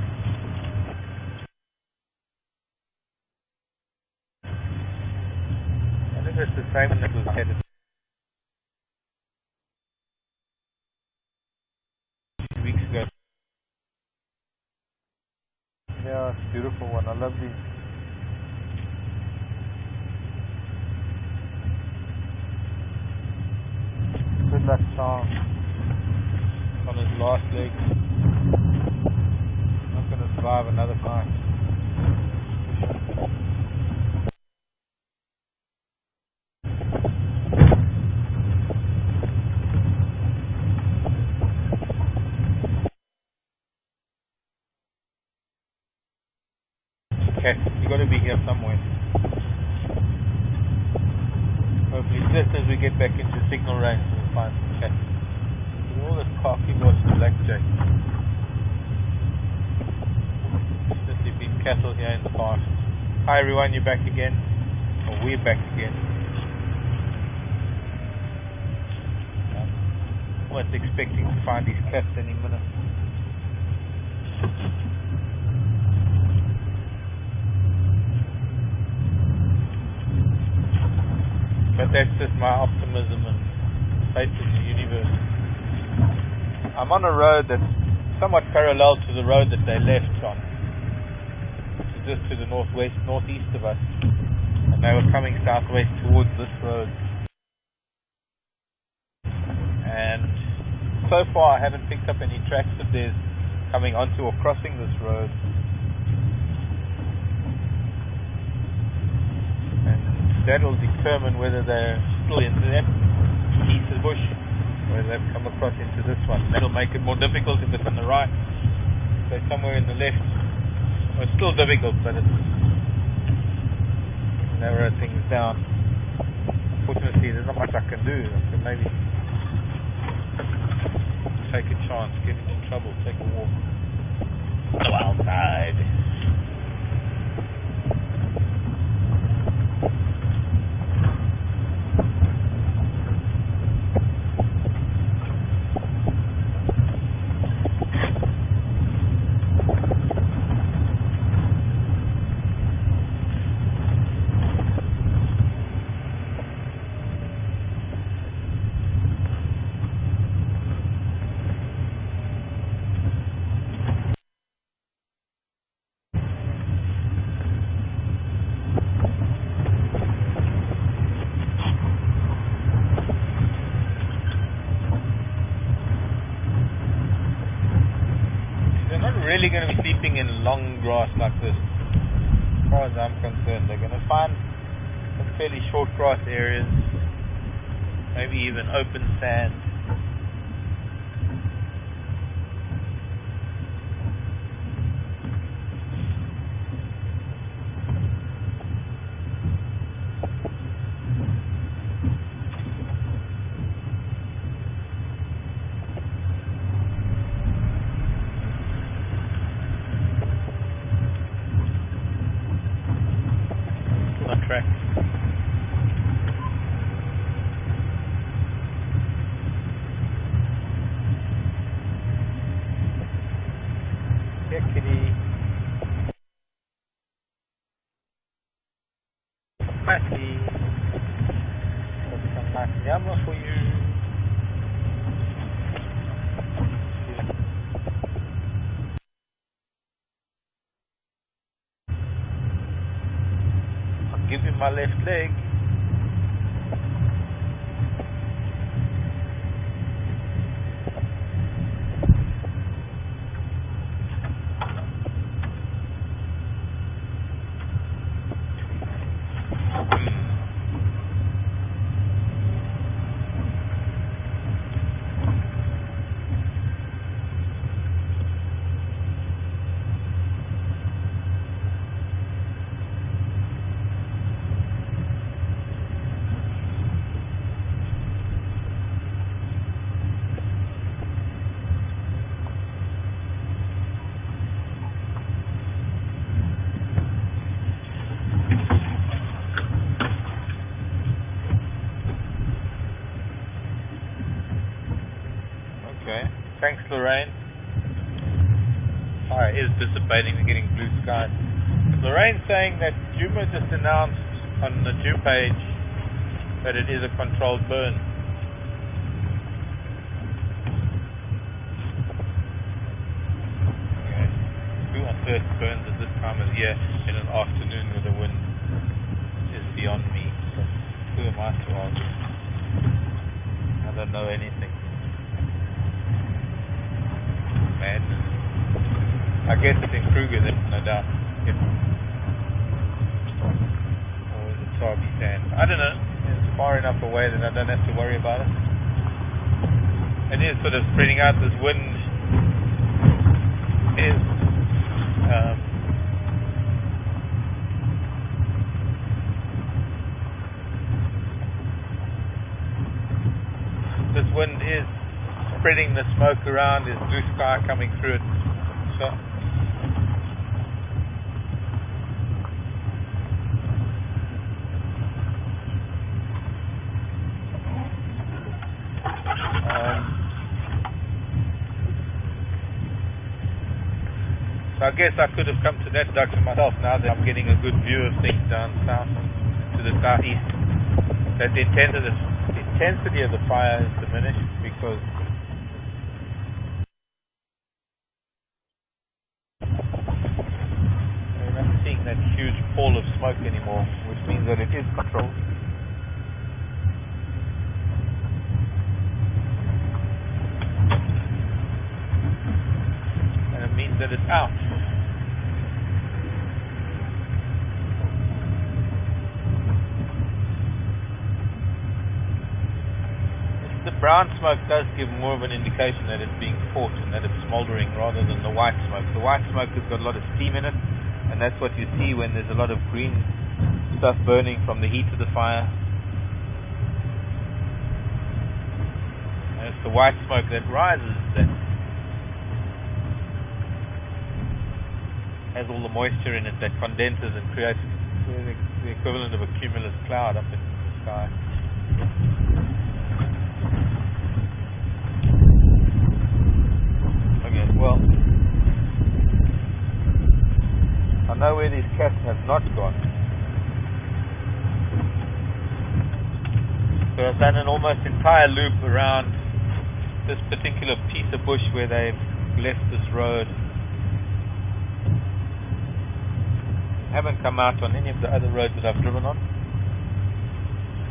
I think it's the same one that was headed 2 weeks ago. Yeah, it's a beautiful one. I love these. Good luck, Charm. On his last leg. Not going to survive another night. Okay, you got to be here somewhere. Hopefully, just as we get back into signal range, we'll find some cats. Look at all this khaki bush and blackjack. Definitely been cattle here in the past. Hi everyone, you're back again. Or we're back again. I was expecting to find these cats any minute. But that's just my optimism and faith in the universe. I'm on a road that's somewhat parallel to the road that they left on. Just to the northwest, northeast of us. And they were coming southwest towards this road. And so far I haven't picked up any tracks of theirs coming onto or crossing this road. That'll determine whether they're still in that piece of bush, whether they've come across into this one. That'll make it more difficult if it's on the right. So somewhere in the left, well, it's still difficult, but it's narrow things down. Unfortunately, there's not much I can do. I can maybe take a chance, get into trouble, take a walk. Go outside. Really going to be sleeping in long grass like this. As far as I'm concerned, they're going to find some fairly short grass areas, maybe even open sand. Track. Here, kitty. Matty. Got some nice yama for you. I'll give you my left leg. Okay. Thanks, Lorraine. sky is dissipating. We're getting blue skies. Lorraine's saying that Juma just announced on the Dew page that it is a controlled burn. Okay. Who on earth burns at this time of year in an afternoon with the wind is beyond me. So who am I to argue? I don't know anything. Madness. I guess it's in Kruger then, no doubt. Yep. Or is it Sabi Sand? I don't know. It's far enough away that I don't have to worry about it. It is sort of spreading out. This wind is spreading the smoke around. There's blue sky coming through it. So I guess I could have come to that deduction myself now that I'm getting a good view of things down south to the southeast. That the intensity of the fire is diminished because we're not seeing that huge pall of smoke anymore, which means that it is controlled. And it means that it's out. The brown smoke does give more of an indication that it's being fought and that it's smouldering rather than the white smoke. The white smoke has got a lot of steam in it, and that's what you see when there's a lot of green stuff burning from the heat of the fire. And it's the white smoke that rises that has all the moisture in it that condenses and creates the equivalent of a cumulus cloud up in the sky. Well, I know where these cats have not gone. So I've done an almost entire loop around this particular piece of bush where they've left this road. Haven't come out on any of the other roads that I've driven on.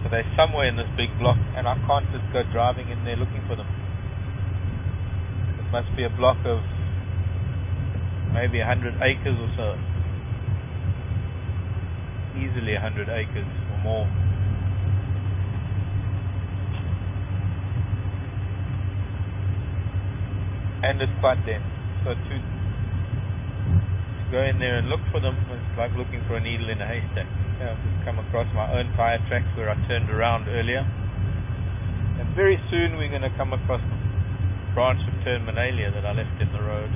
So they're somewhere in this big block, and I can't just go driving in there looking for them. Must be a block of maybe 100 acres or so. Easily 100 acres or more. And it's quite dense. So to go in there and look for them is like looking for a needle in a haystack. I've just come across my own tire tracks where I turned around earlier. And very soon we're going to come across branch of Terminalia that I left in the road.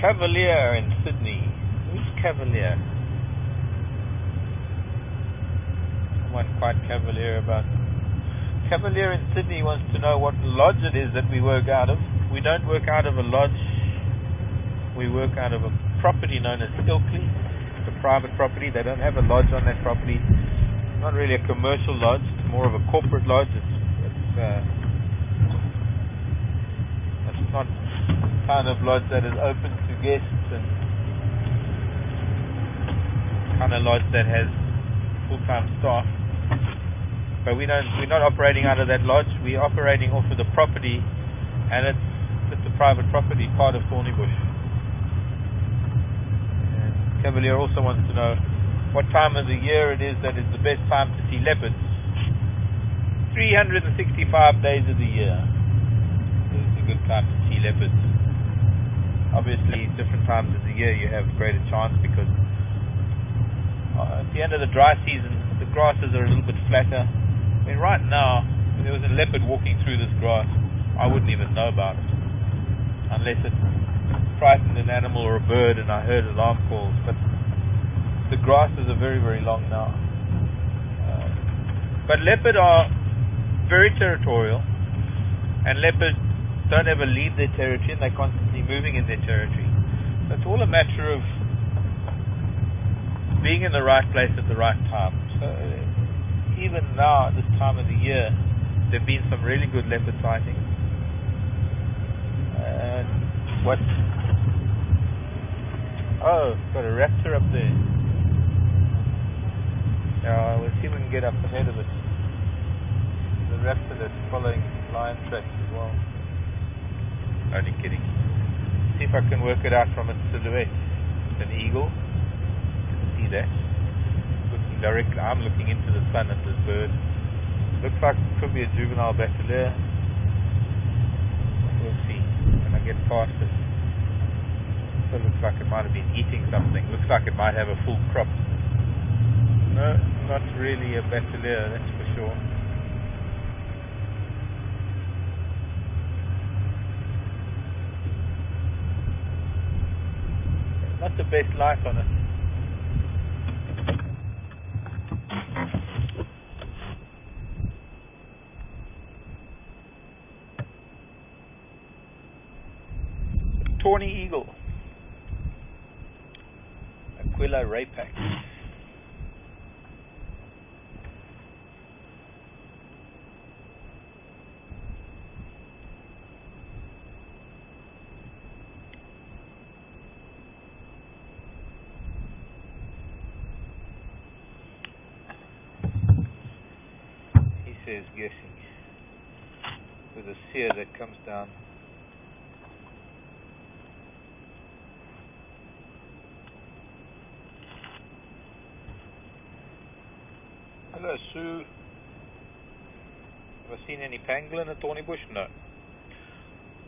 Cavalier in Sydney. Who's Cavalier? Quite cavalier about. Cavalier in Sydney wants to know what lodge it is that we work out of. We don't work out of a lodge. We work out of a property known as Ilkley. It's a private property. They don't have a lodge on that property. It's not really a commercial lodge. It's more of a corporate lodge. It's not the kind of lodge that is open to guests and kind of lodge that has full-time staff. But we're not operating out of that lodge. We're operating off of the property, and it's just a private property, part of Thornybush. And Cavalier also wants to know what time of the year it is that is the best time to see leopards. 365 days of the year is a good time to see leopards. Obviously, different times of the year you have greater chance because at the end of the dry season, the grasses are a little bit flatter. mean, right now, if there was a leopard walking through this grass, I wouldn't even know about it, unless it frightened an animal or a bird and I heard alarm calls. But the grasses are very, very long now. But leopard are very territorial, and leopards don't ever leave their territory, and they're constantly moving in their territory. So it's all a matter of being in the right place at the right time. So even now, at this time of the year, there have been some really good leopard sightings. Oh, got a raptor up there. Yeah, we'll see if we can get up ahead of it. The raptor that's following lion tracks as well. Only kidding. See if I can work it out from its silhouette. It's an eagle. See that? Looking directly. I'm looking into the sun at this bird. Looks like it could be a juvenile bateleur. We'll see when I get past it. So it looks like it might have been eating something. Looks like it might have a full crop. No, not really a bateleur, that's for sure. Not the best light on it. Tawny eagle. Aquila rapax. He says guessing. With a sear that comes down. Hello, Sue. Have I seen any pangolin at Thornybush? No.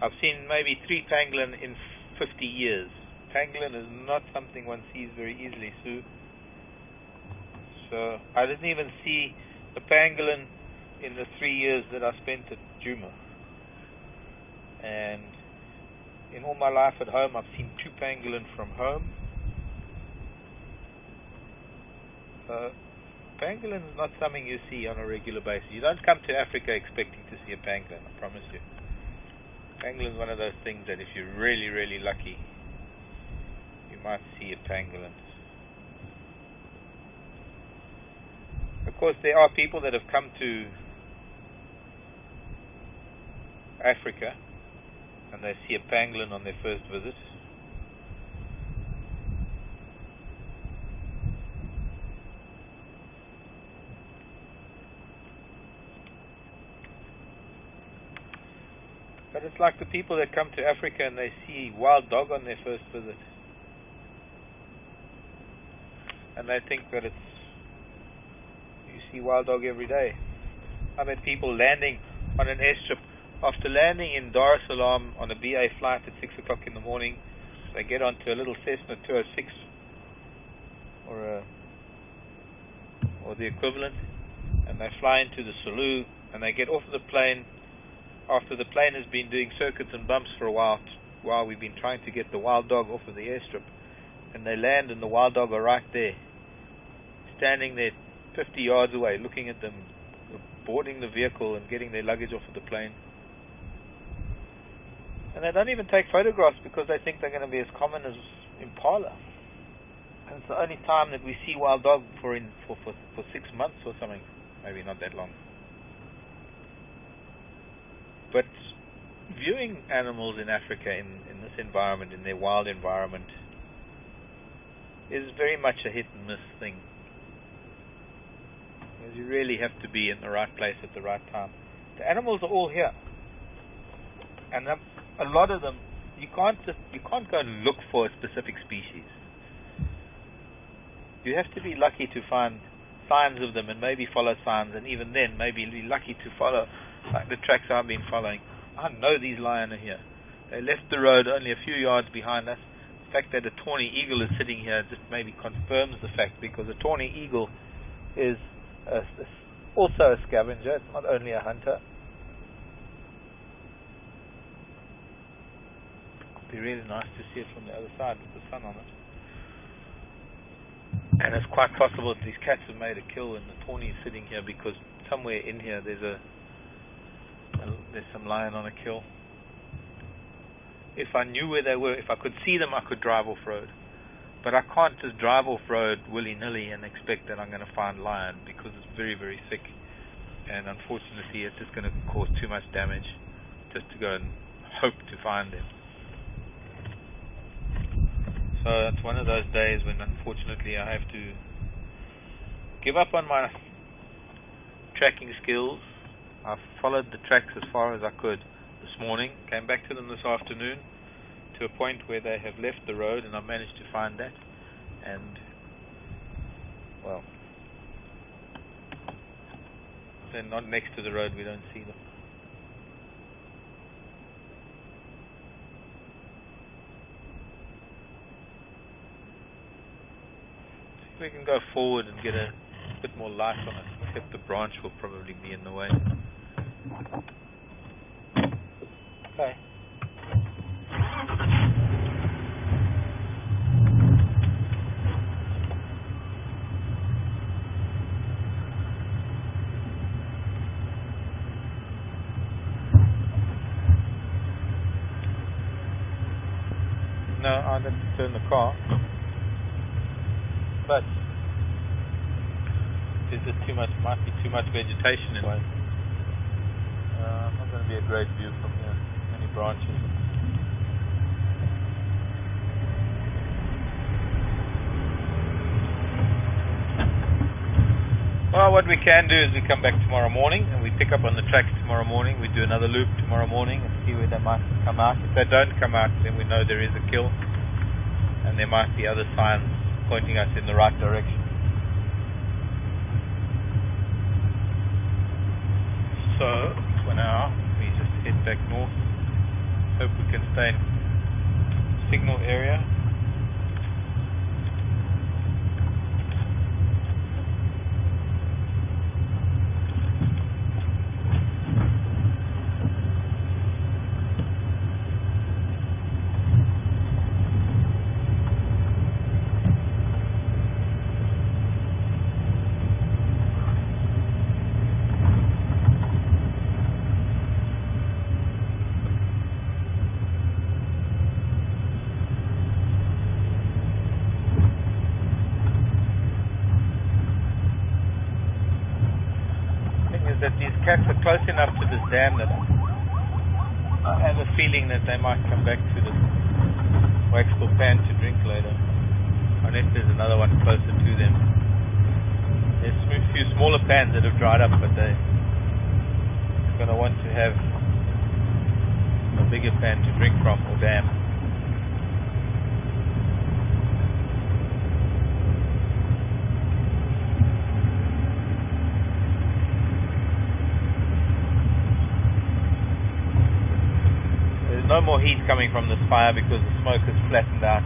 I've seen maybe 3 pangolin in 50 years. Pangolin is not something one sees very easily, Sue. So I didn't even see a pangolin in the 3 years that I spent at Djuma. And in all my life at home, I've seen 2 pangolin from home. So pangolin is not something you see on a regular basis. You don't come to Africa expecting to see a pangolin, I promise you. Pangolin is one of those things that if you're really, really lucky, you might see a pangolin. Of course, there are people that have come to Africa and they see a pangolin on their first visit. But it's like the people that come to Africa and they see wild dog on their first visit. And they think that it's, you see wild dog every day. I met people landing on an airstrip. After landing in Dar es Salaam on a BA flight at 6 o'clock in the morning, they get onto a little Cessna 206 or the equivalent, and they fly into the Salou, and they get off the plane after the plane has been doing circuits and bumps for a while we've been trying to get the wild dog off of the airstrip, and they land and the wild dog are right there, standing there 50 yards away, looking at them, boarding the vehicle and getting their luggage off of the plane. And they don't even take photographs because they think they're going to be as common as impala. And it's the only time that we see wild dog for 6 months or something, maybe not that long. But viewing animals in Africa in this environment, in their wild environment, is very much a hit and miss thing. Because you really have to be in the right place at the right time. The animals are all here, and a lot of them, you can't go and look for a specific species. You have to be lucky to find signs of them and maybe follow signs, and even then maybe be lucky to follow like the tracks I've been following. I know these lions are here. They left the road only a few yards behind us. The fact that a tawny eagle is sitting here just maybe confirms the fact, because a tawny eagle is also a scavenger. It's not only a hunter. It'd be really nice to see it from the other side with the sun on it. And it's quite possible that these cats have made a kill and the tawny is sitting here, because somewhere in here there's some lion on a kill. If I knew where they were, if I could see them, I could drive off-road. But I can't just drive off-road willy-nilly and expect that I'm going to find lion, because it's very, very thick. And unfortunately, it's just going to cause too much damage just to go and hope to find them. So it's one of those days when unfortunately I have to give up on my tracking skills. I followed the tracks as far as I could this morning, came back to them this afternoon to a point where they have left the road, and I managed to find that. And well, they're not next to the road, we don't see them. We can go forward and get a bit more light on it, except the branch will probably be in the way. Okay. No, I'd have to turn the car. But there's just might be too much vegetation in the way. Not going to be a great view from here. Many branches. Well, what we can do is we come back tomorrow morning and we pick up on the tracks tomorrow morning. We do another loop tomorrow morning and see where they might come out. If they don't come out, then we know there is a kill, and there might be other signs pointing us in the right direction. So, for now, we just head back north. Hope we can stay in signal area. That these cats are close enough to this dam that I have a feeling that they might come back to this waxpool pan to drink later, unless there's another one closer to them. There's a few smaller pans that have dried up, but they're going to want to have a bigger pan to drink from, or dam. No more heat coming from this fire because the smoke has flattened out.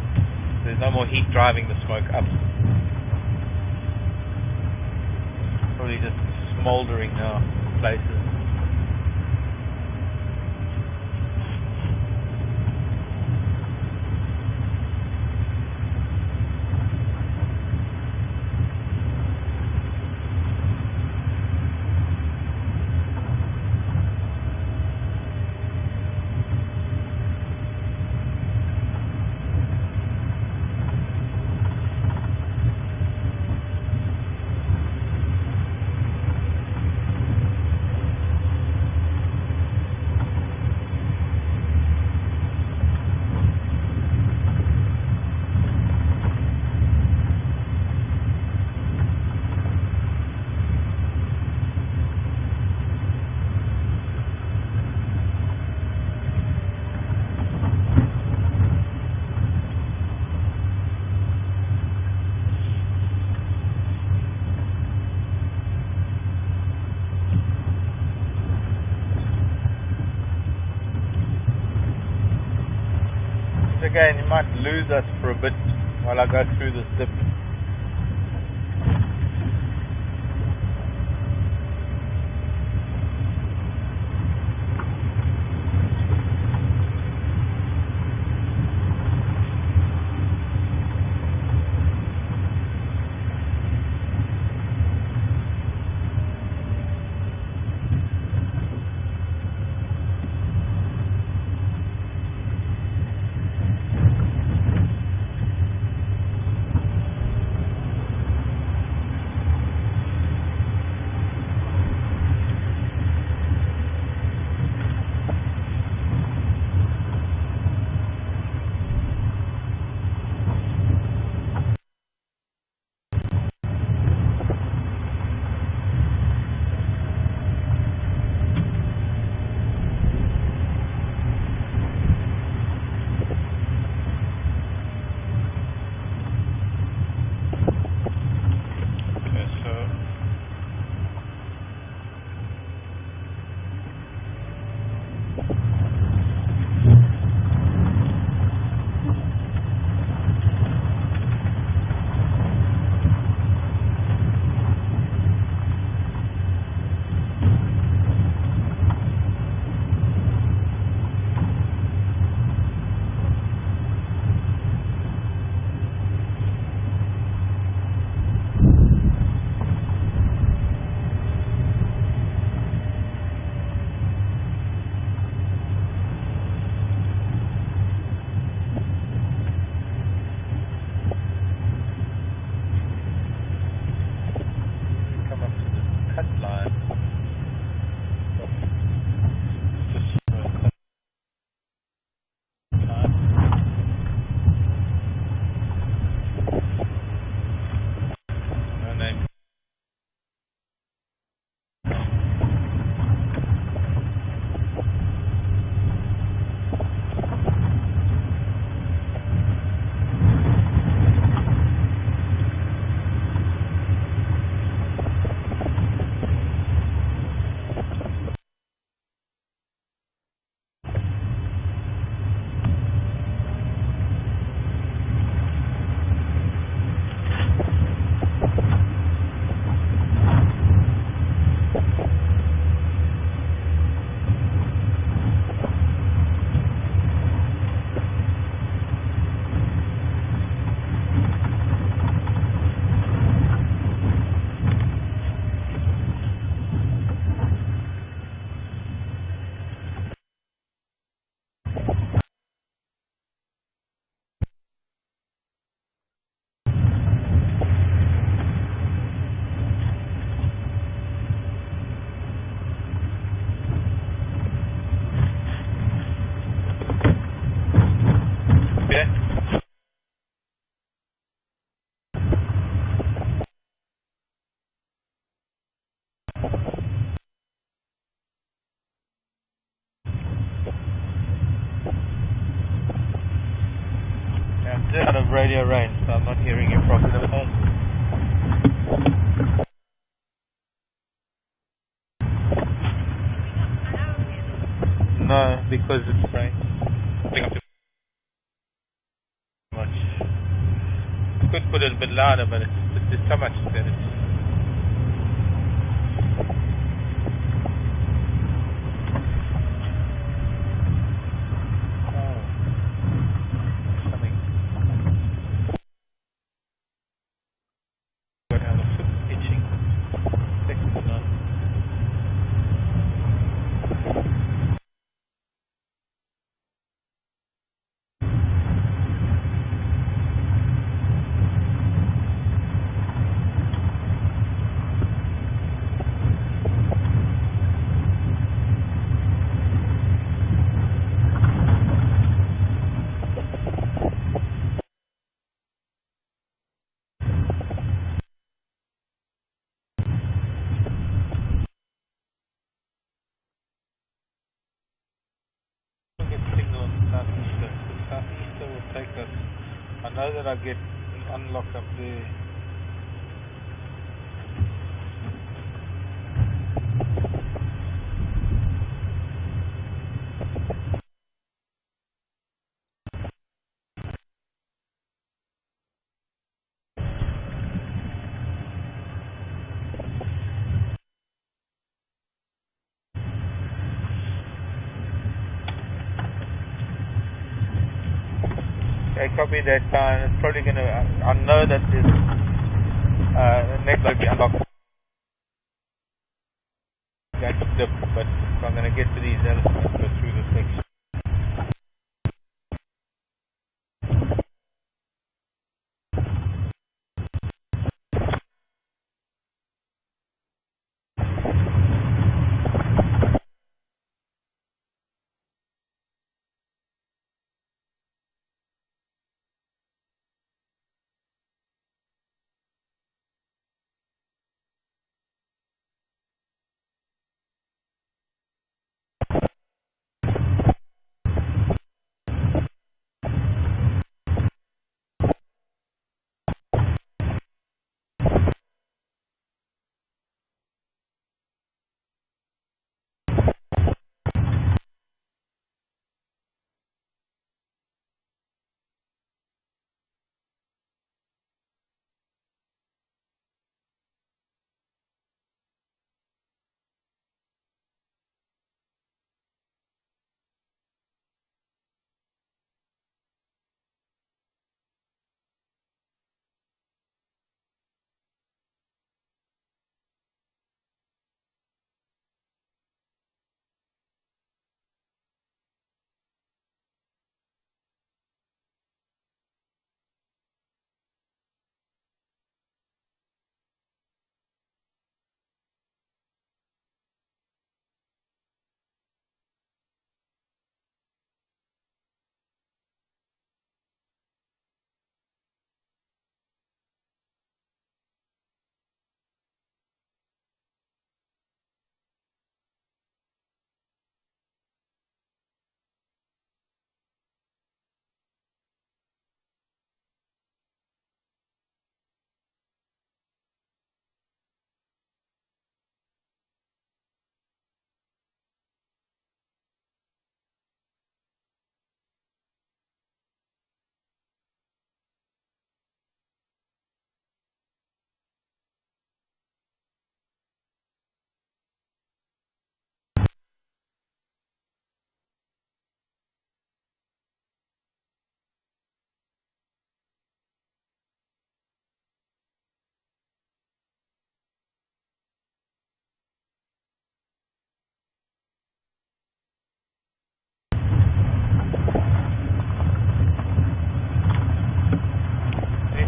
There's no more heat driving the smoke up. Probably just smoldering now in places. Again, you might lose us for a bit while I go through this dip. out of radio range, so I'm not hearing you properly at home. No, because it's rain. I think I'm too much. I could put it a bit louder, but there's so much to it. I know that I get unlocked up there. Okay, copy that time. It's probably going to, I know that this next will be unlocked. That's a dip, but if I'm going to get to these elephants, go through the section.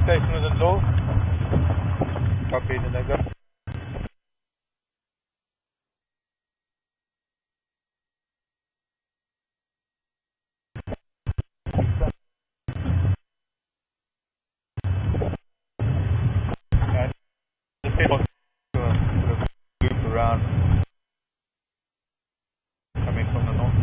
Station was in low. Copy, did I go? The people loop around coming from the north.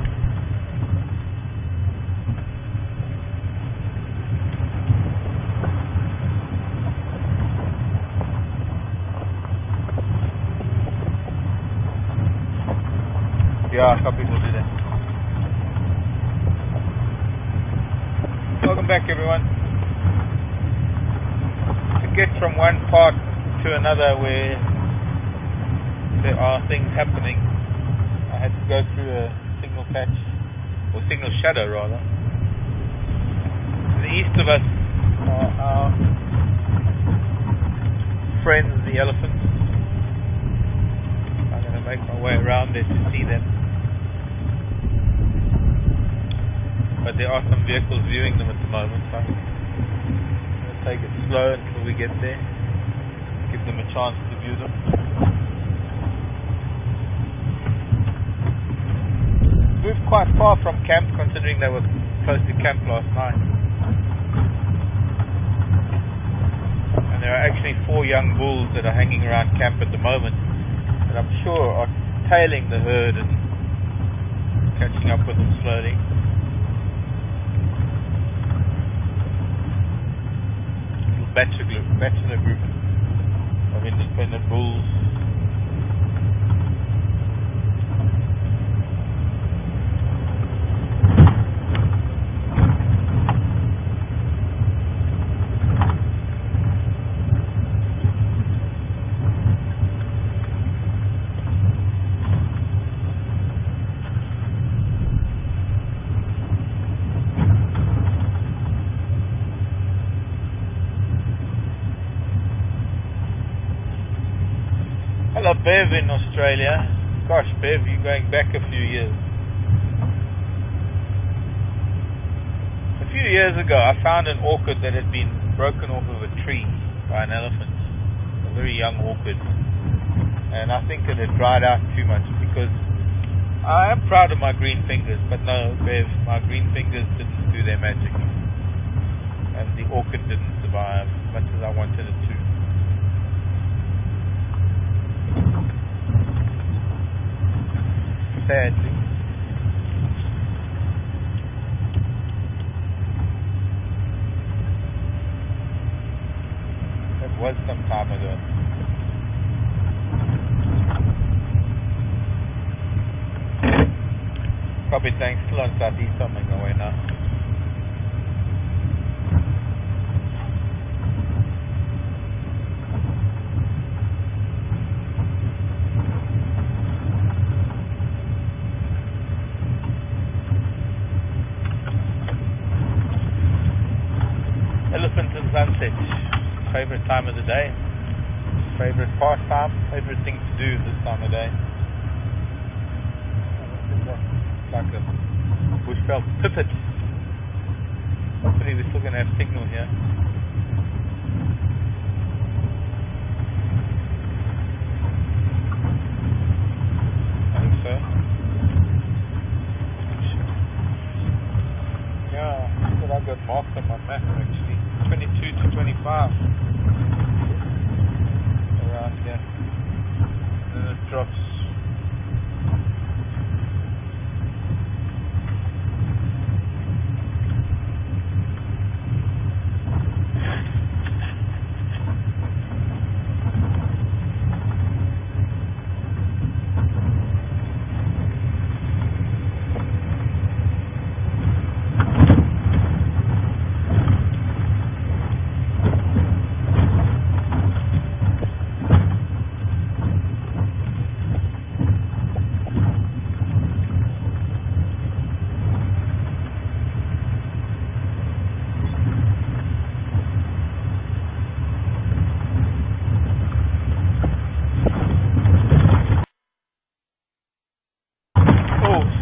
Yeah, copy, will do that. Welcome back, everyone. To get from one part to another where there are things happening, I had to go through a signal patch, or signal shadow rather. To the east of us are our friends, the elephants. I'm going to make my way around there to see them. But there are some vehicles viewing them at the moment, so I'm going to take it slow until we get there, give them a chance to view them. Moved quite far from camp, considering they were close to camp last night. And there are actually 4 young bulls that are hanging around camp at the moment that I'm sure are tailing the herd and catching up with them slowly. Bachelor group of independent bulls. Hello, Bev in Australia. Gosh, Bev, you're going back a few years. A few years ago, I found an orchid that had been broken off of a tree by an elephant. A very young orchid. And I think it had dried out too much because I am proud of my green fingers, but no, Bev, my green fingers didn't do their magic. And the orchid didn't survive as much as I wanted it to. Sadly. That was some time ago. Copy, thanks. Still on Southeast, I'm on my way now. Elephant and sunset. Favorite time of the day. Favorite pastime. Favorite thing to do this time of day. It's like a bushveld pipit. Hopefully we're still going to have signal here. I think so. Yeah, but I've got marked on my map actually. 22 to 25 around here. And then it drops.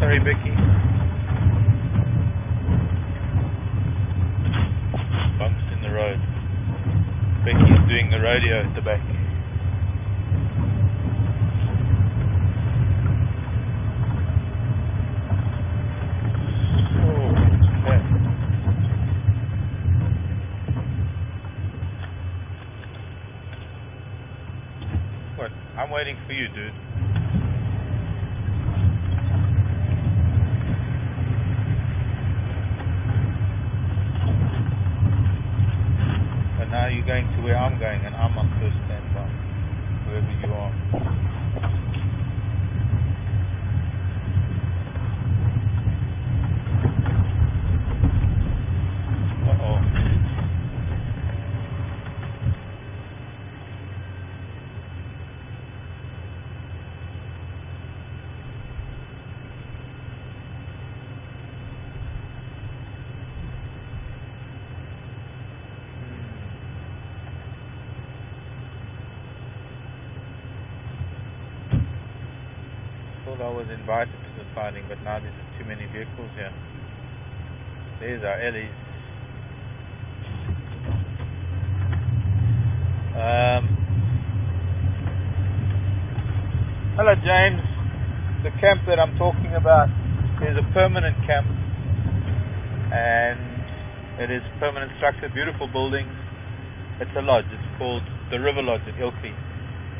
Sorry, Becky. Bumps in the road. Becky's doing the rodeo at the back. What? I'm waiting for you, dude. Now you're going to where I'm going, and I'm on first standby, wherever you are. thought I was invited to the sighting, but now there's too many vehicles here. There's our Ellies. Hello James. The camp that I'm talking about is a permanent camp, and it is permanent structure, beautiful building. It's a lodge. It's called the River Lodge at Ilkley.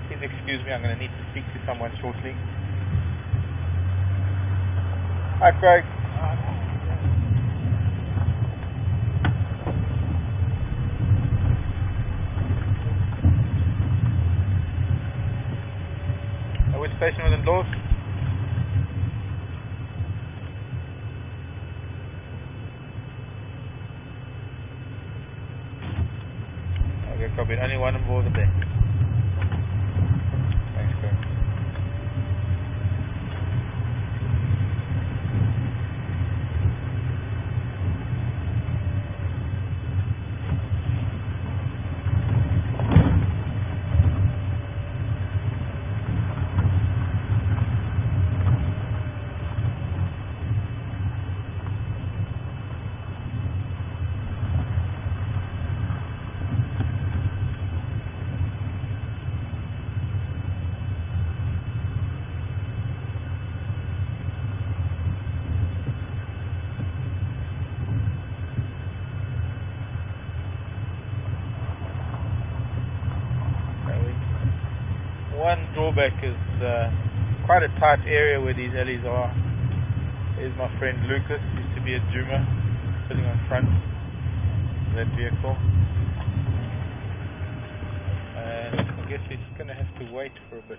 Please excuse me, I'm going to need to speak to someone shortly. Hi Craig. Which station was endorsed? Okay, copy. Only one on board there. Thanks, Craig. One drawback is quite a tight area where these alleys are. There's my friend Lucas, used to be a Juma, sitting on front of that vehicle. And I guess we're just going to have to wait for a bit.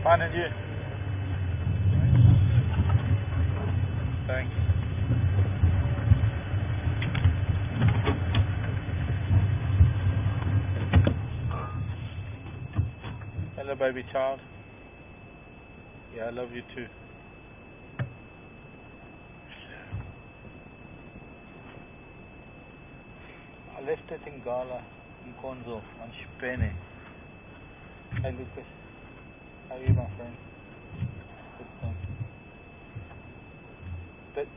Fine, and you? Thanks. Hello, baby child. Yeah, I love you too. I left it in Gala, in Konzo, on Shipene. Hey, Lucas. How are you, my friend? Good thing. But,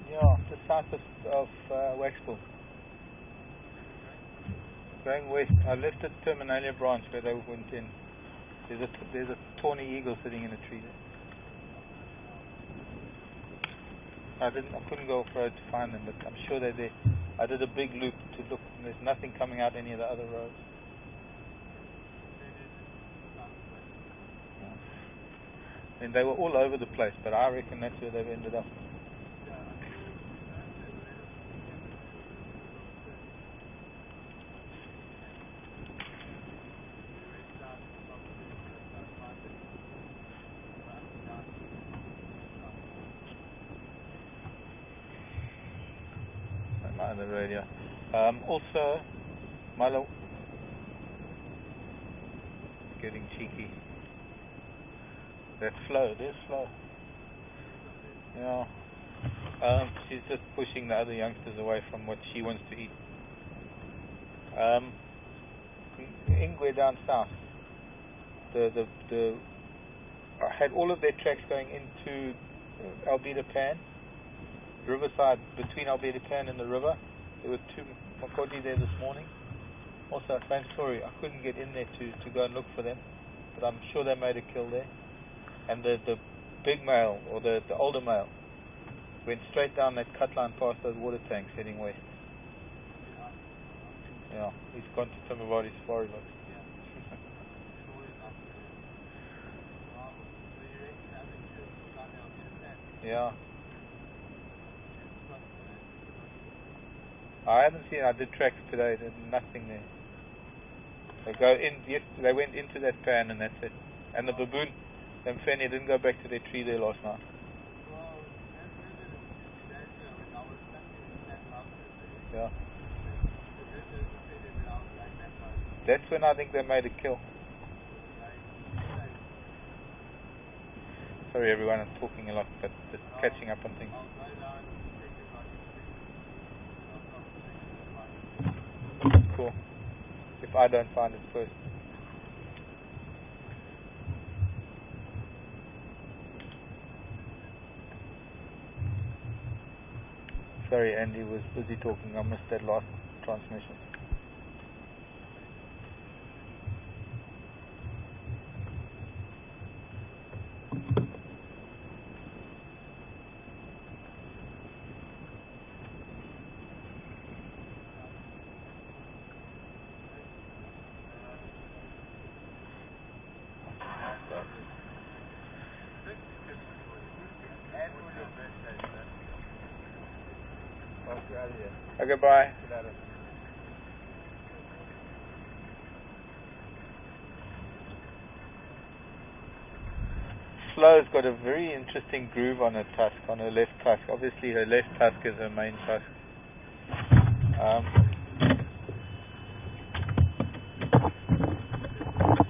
yeah, just south of Waxpool. Going west. I left at Terminalia branch where they went in. There's a tawny eagle sitting in a tree there. I couldn't go off-road to find them, but I'm sure they're there. I did a big loop to look, and there's nothing coming out any of the other roads. And they were all over the place, but I reckon that's where they've ended up. Don't mind the radio. Also, Milo, getting cheeky. That's Flo, there's Flo. Yeah. She's just pushing the other youngsters away from what she wants to eat. Ingwe down south, I had all of their tracks going into Alberta Pan, Riverside, between Alberta Pan and the river. There were two Makoti there this morning. Also, same story, I couldn't get in there to go and look for them, but I'm sure they made a kill there. And the big male, or the older male, went straight down that cut line past those water tanks heading west. Yeah, he's gone to Thornybush Forest. Yeah. I haven't seen. I did tracks today. There's nothing there. They go in. Yes, they went into that pan, and that's it. And the baboon, them Fanny didn't go back to their tree there last night. Yeah. That's when I think they made a kill. Sorry everyone, I'm talking a lot, but just catching up on things. Cool. If I don't find it first. Sorry, Andy was busy talking. I missed that last transmission. Okay, bye. Flo's got a very interesting groove on her tusk, on her left tusk. Obviously her left tusk is her main tusk.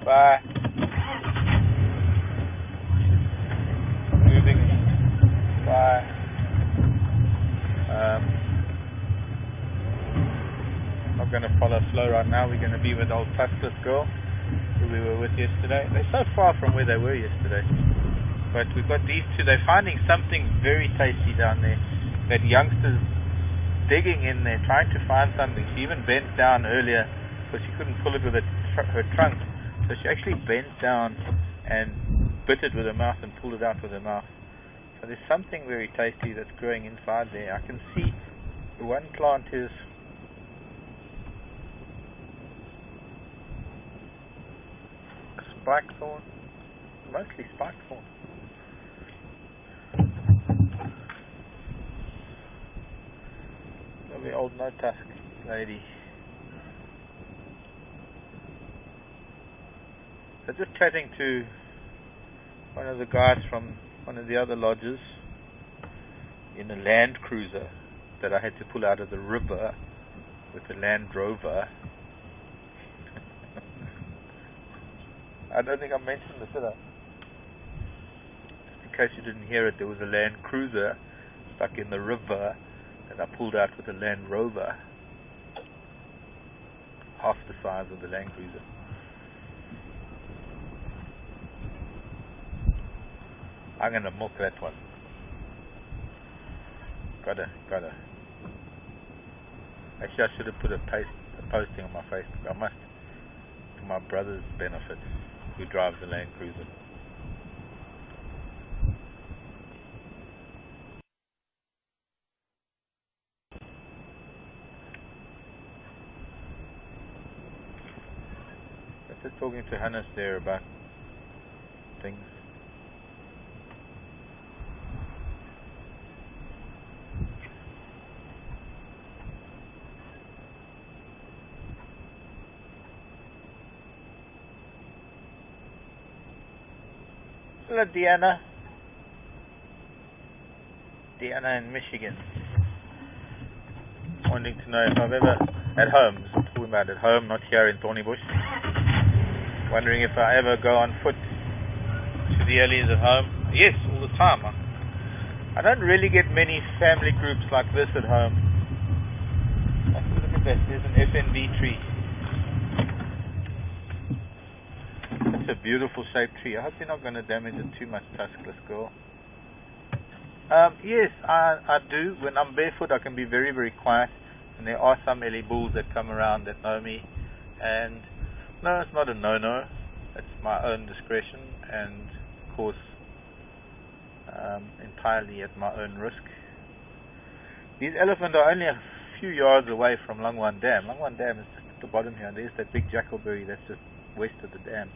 Bye. Moving. Bye. Not going to follow Flo right now. We're going to be with old tuskless girl who we were with yesterday. They're so far from where they were yesterday. But we've got these two. They're finding something very tasty down there. That youngster's digging in there, trying to find something. She even bent down earlier because she couldn't pull it with her trunk. So she actually bent down and bit it with her mouth and pulled it out with her mouth. So there's something very tasty that's growing inside there. I can see the one plant is spike thorn, mostly spike thorn. Lovely old no tusk lady. So just chatting to one of the guys from one of the other lodges in a Land Cruiser that I had to pull out of the river with a Land Rover. I don't think I mentioned this, did I? Just in case you didn't hear it, there was a Land Cruiser stuck in the river that I pulled out with a Land Rover. Half the size of the Land Cruiser. I'm going to milk that one. Gotta. Actually, I should have put a posting on my Facebook. I must, for my brother's benefit, who drives the Land Cruiser. I was just talking to Hannes there about things. Hello, Deanna. Deanna in Michigan. Wanting to know if I've ever, at home, I'm talking about at home, not here in Thornybush. Wondering if I ever go on foot to the alleys at home. Yes, all the time. I don't really get many family groups like this at home. Look at that, there's an FNB tree. It's a beautiful shaped tree. I hope you're not going to damage it too much, tuskless girl. Yes, I do. When I'm barefoot, I can be very, very quiet. And there are some Ellie bulls that come around that know me. And no, it's not a no-no. It's my own discretion and, of course, entirely at my own risk. These elephants are only a few yards away from Langwan Dam. Langwan Dam is just at the bottom here. There's that big jackalberry that's just west of the dam.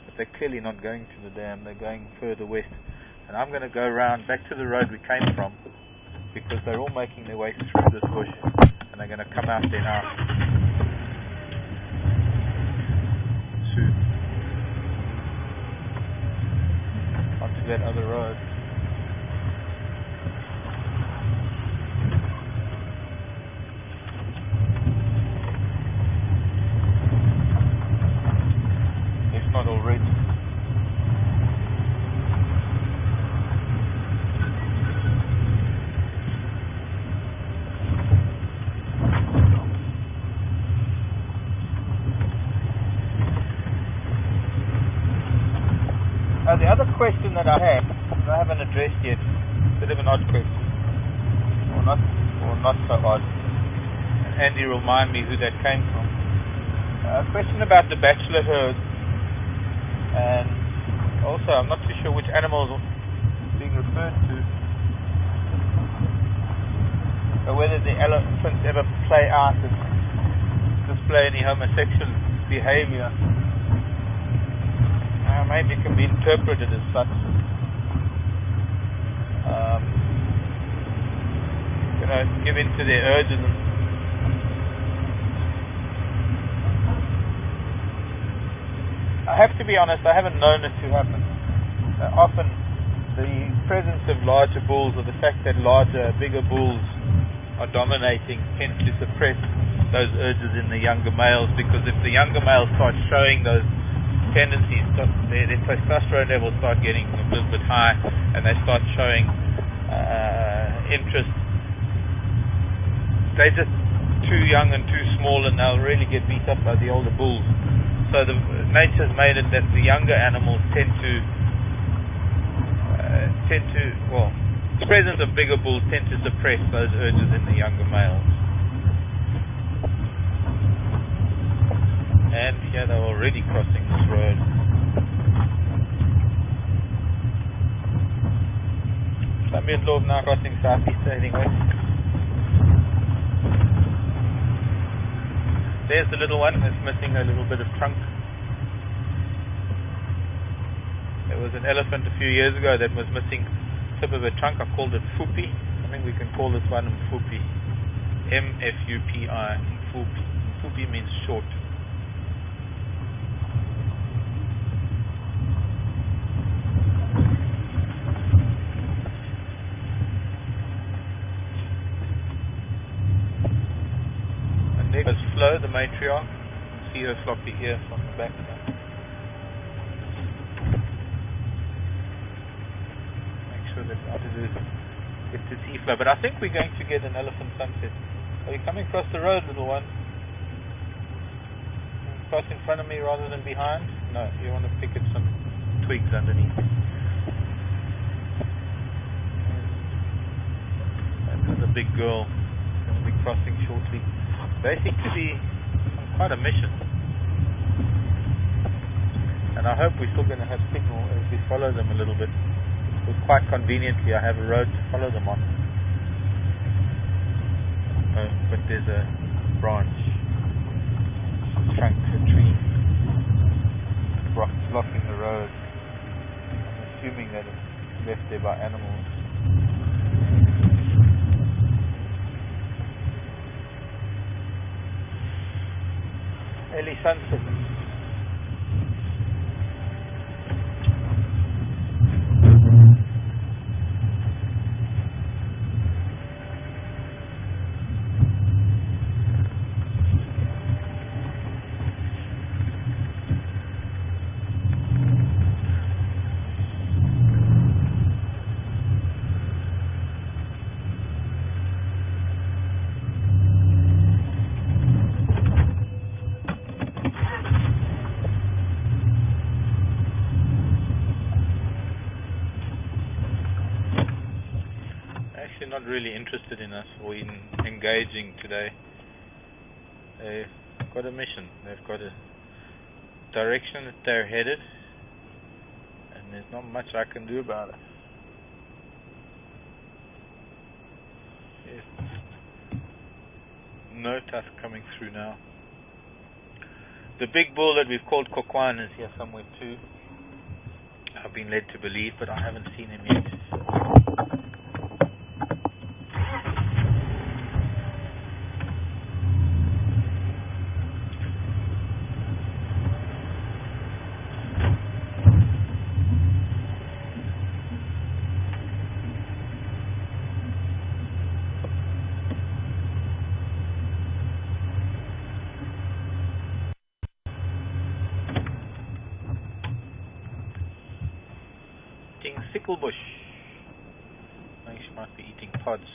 But they're clearly not going to the dam. They're going further west. And I'm going to go around back to the road we came from because they're all making their way through this bush. And they're going to come out there now. Soon. Onto that other road. If not already. The other question that I haven't addressed yet, a bit of an odd question, or not so odd. Andy will remind me who that came from. A question about the bachelor herd, and also I'm not too sure which animals are being referred to. So whether the elephants ever play out and display any homosexual behavior. Maybe it can be interpreted as such. Give in to their urges. I have to be honest, I haven't known it to happen. Often the presence of larger bulls, or the fact that bigger bulls are dominating, tend to suppress those urges in the younger males, because if the younger males start showing those tendencies, their testosterone levels start getting a little bit high, and they start showing interest. They're just too young and too small, and they'll really get beat up by the older bulls. So nature's made it that the younger animals tend to the presence of bigger bulls tend to suppress those urges in the younger males. And here they're already crossing this road. Some midlobe now crossing southeast heading west. There's the little one that's missing a little bit of trunk. There was an elephant a few years ago that was missing tip of a trunk. I called it Fupi. I think we can call this one Fupi. M-F-U-P-I. Fupi. Fupi means short. There goes Flo, the matriarch. See her floppy ear from the back there. Make sure that I get to see Flo. But I think we're going to get an elephant sunset. Are you coming across the road, little one? Cross in front of me rather than behind? No, you want to pick at some twigs underneath. There's a big girl going to be crossing shortly. They seem to be on quite a mission, and I hope we're still going to have signal as we follow them a little bit, because quite conveniently I have a road to follow them on. But there's a branch, trunk, a tree blocking the road. I'm assuming that it's left there by animals. Early sunset. Not really interested in us or in engaging today. They've got a mission, they've got a direction that they're headed, and there's not much I can do about it. Yes. No tusk coming through now. The big bull that we've called Kokwan is here somewhere too. I've been led to believe, but I haven't seen him yet. Sicklebush. I think she might be eating pods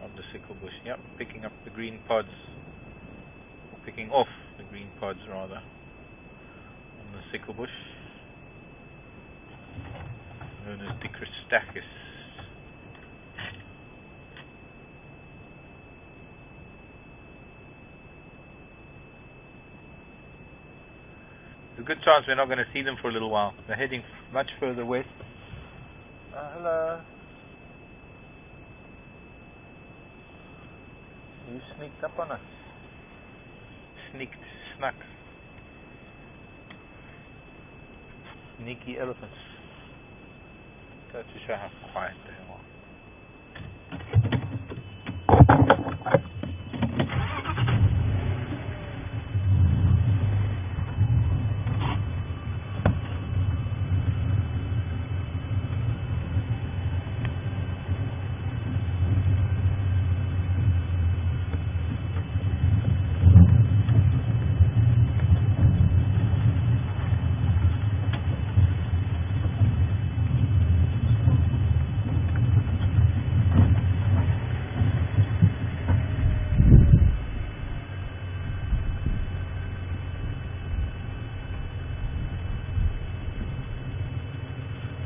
of the sicklebush. Yep, picking up the green pods, or picking off the green pods rather, on the sicklebush. Christakis. There's a good chance we're not going to see them for a little while. They're heading much further west. Hello. You sneaked up on us. Snuck. Sneaky elephants. Go to show how quiet they are.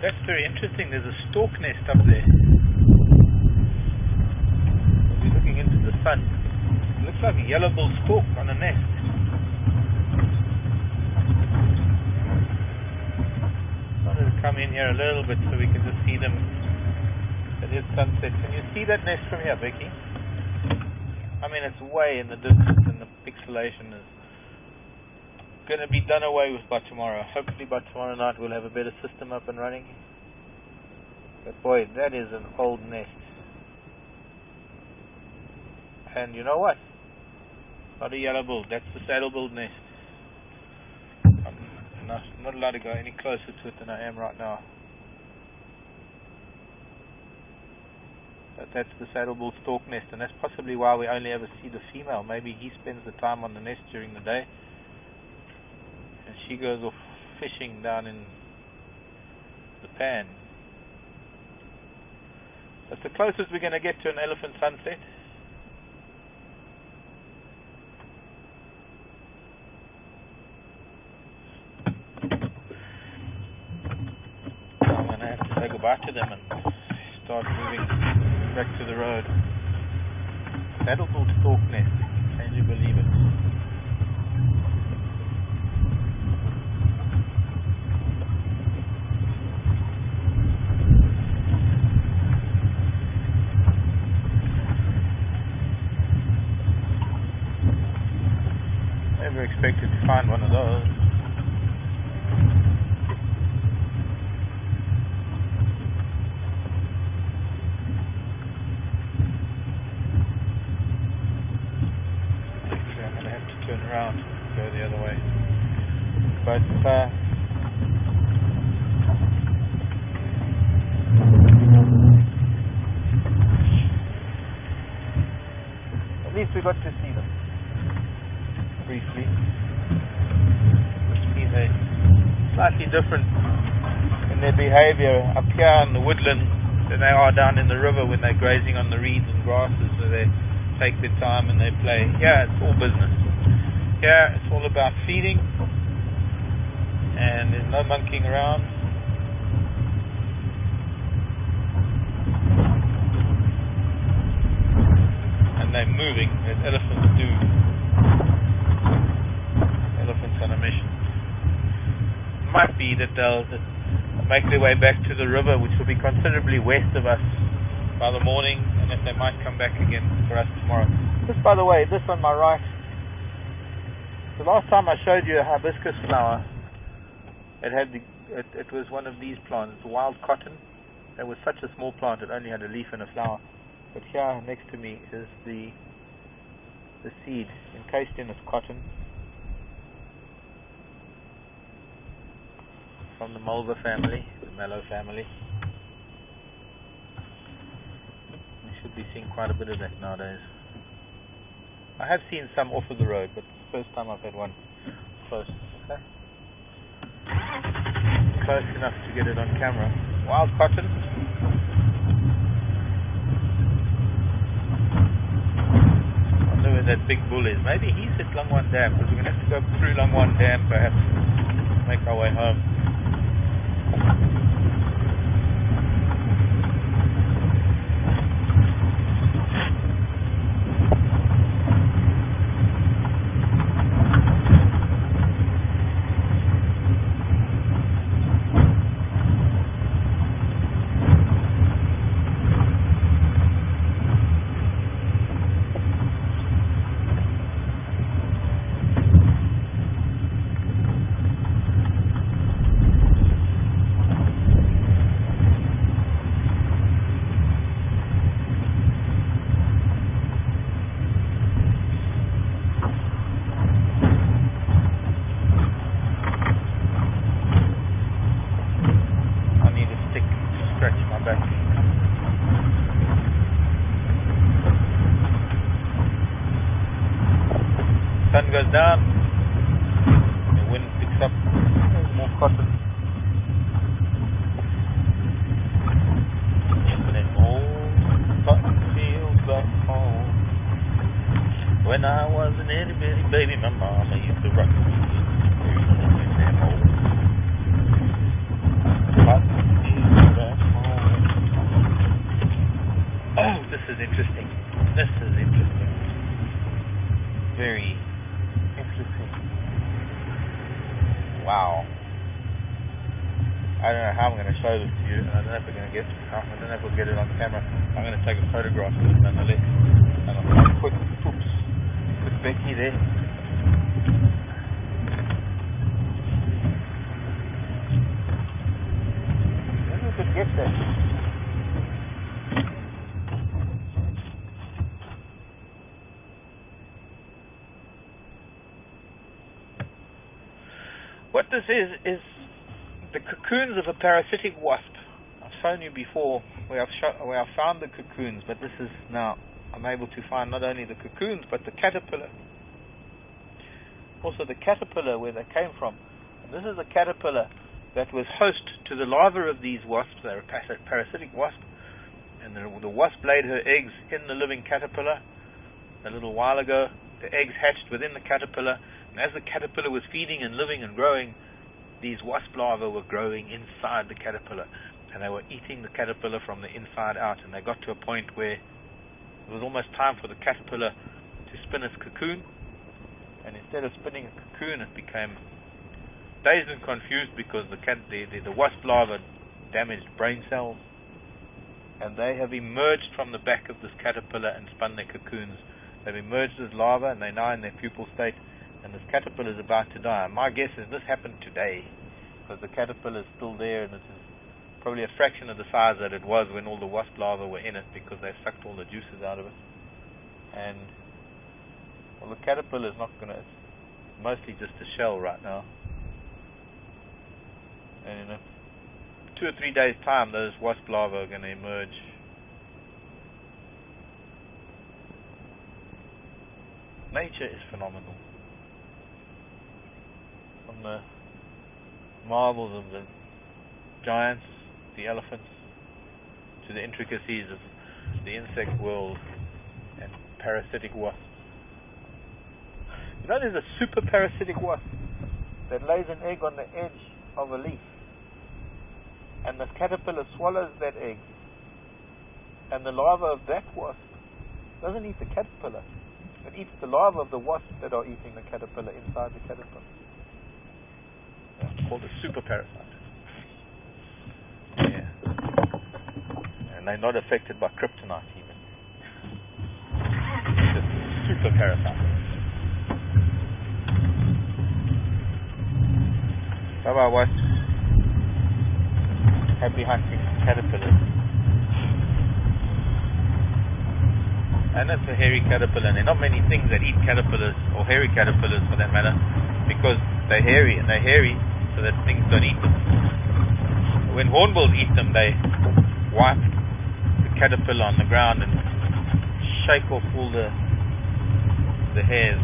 That's very interesting. There's a stork nest up there. We're looking into the sun. It looks like a yellow-billed stork on a nest. I wanted to come in here a little bit so we can just see them. It is sunset. Can you see that nest from here, Becky? I mean, it's way in the distance and the pixelation is going to be done away with by tomorrow. Hopefully by tomorrow night we'll have a better system up and running. But boy, that is an old nest. And you know what? Not a yellow-billed. That's the saddle-billed nest. I'm not allowed to go any closer to it than I am right now. But that's the saddle-billed stork nest, and that's possibly why we only ever see the female. Maybe he spends the time on the nest during the day, and she goes off fishing down in the pan. That's the closest we're going to get to an elephant sunset. I'm going to have to say goodbye to them and start moving back to the road. Saddle-billed stork nest. Can you believe it? Never expected to find one of those. Actually, I'm going to have to turn around and go the other way. But at least we got to see them. Briefly. Which means they're slightly different in their behavior up here in the woodland than they are down in the river when they're grazing on the reeds and grasses, where they take their time and they play. Here it's all business. Here it's all about feeding, and there's no monkeying around. And they're moving as elephants do. Elephants on a mission. It might be that they'll make their way back to the river, which will be considerably west of us by the morning, and that they might come back again for us tomorrow. This, by the way, this on my right, the last time I showed you a hibiscus flower, it was one of these plants, wild cotton. It was such a small plant, it only had a leaf and a flower. But here next to me is the seed encased in its cotton, from the Mulva family, the mallow family. You should be seeing quite a bit of that nowadays. I have seen some off of the road, but it's the first time I've had one close. Okay, close enough to get it on camera. Wild cotton. I wonder where that big bull is. Maybe he's at Langwan Dam, because we're going to have to go through Langwan Dam perhaps, make our way home. down, the wind picks up, there's more cotton. And then old cotton fields back home. When I was an itty bitty baby, my mama used to rock me in them old cotton fields back home. Oh, this is interesting. This is interesting. Very interesting. Wow. I don't know how I'm going to show this to you. I don't know if we're going to get. I don't know if we'll get it on camera. I'm going to take a photograph of it nonetheless. And I'll put Becky there. Maybe we could get that. What this is the cocoons of a parasitic wasp. I've shown you before where I've found the cocoons, but this is now I'm able to find not only the cocoons but the caterpillar. Also the caterpillar where they came from. And this is a caterpillar that was host to the larvae of these wasps. They're a parasitic wasp. And the wasp laid her eggs in the living caterpillar a little while ago. The eggs hatched within the caterpillar. And as the caterpillar was feeding and living and growing, these wasp larvae were growing inside the caterpillar. And they were eating the caterpillar from the inside out. And they got to a point where it was almost time for the caterpillar to spin its cocoon. And instead of spinning a cocoon, it became dazed and confused because the wasp larvae damaged brain cells. And they have emerged from the back of this caterpillar and spun their cocoons. They've emerged as larvae and they're now in their pupal state. And this caterpillar is about to die. My guess is this happened today, because the caterpillar is still there and it is probably a fraction of the size that it was when all the wasp larvae were in it, because they sucked all the juices out of it. And well, the caterpillar is not going to, it's mostly just a shell right now. And in 2 or 3 days time, those wasp larvae are going to emerge. Nature is phenomenal. From the marvels of the giants, the elephants, to the intricacies of the insect world and parasitic wasps. You know, there's a super parasitic wasp that lays an egg on the edge of a leaf, and the caterpillar swallows that egg, and the larva of that wasp doesn't eat the caterpillar, but eats the larva of the wasp that are eating the caterpillar inside the caterpillar. It's called a super parasite. Yeah. And they're not affected by kryptonite even. It's just super parasite. Bye-bye wasps. Happy hunting caterpillars. And it's a hairy caterpillar, and there are not many things that eat caterpillars, or hairy caterpillars for that matter, because they're hairy, and they're hairy so that things don't eat them. When hornbills eat them, they wipe the caterpillar on the ground and shake off all the hairs.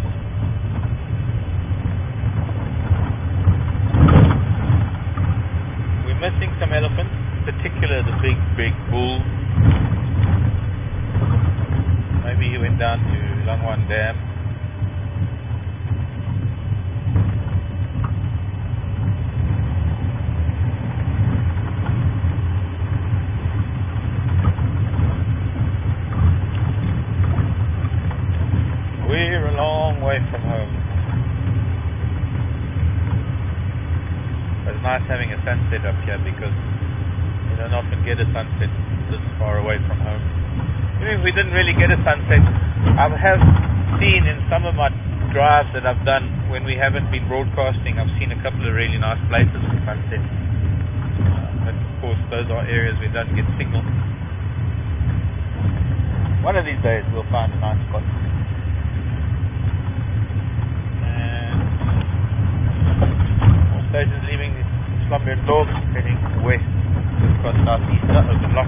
We're missing some elephants, in particular the big bull. Maybe he went down to Langwan Dam. We're a long way from home. It's nice having a sunset up here because you don't often get a sunset this far away from home. Even if we didn't really get a sunset, I have seen in some of my drives that I've done when we haven't been broadcasting, I've seen a couple of really nice places for sunset. But of course, those are areas we don't get signal. One of these days we'll find a nice spot. And all stations leaving Slumber North, heading west across southeast of the lock.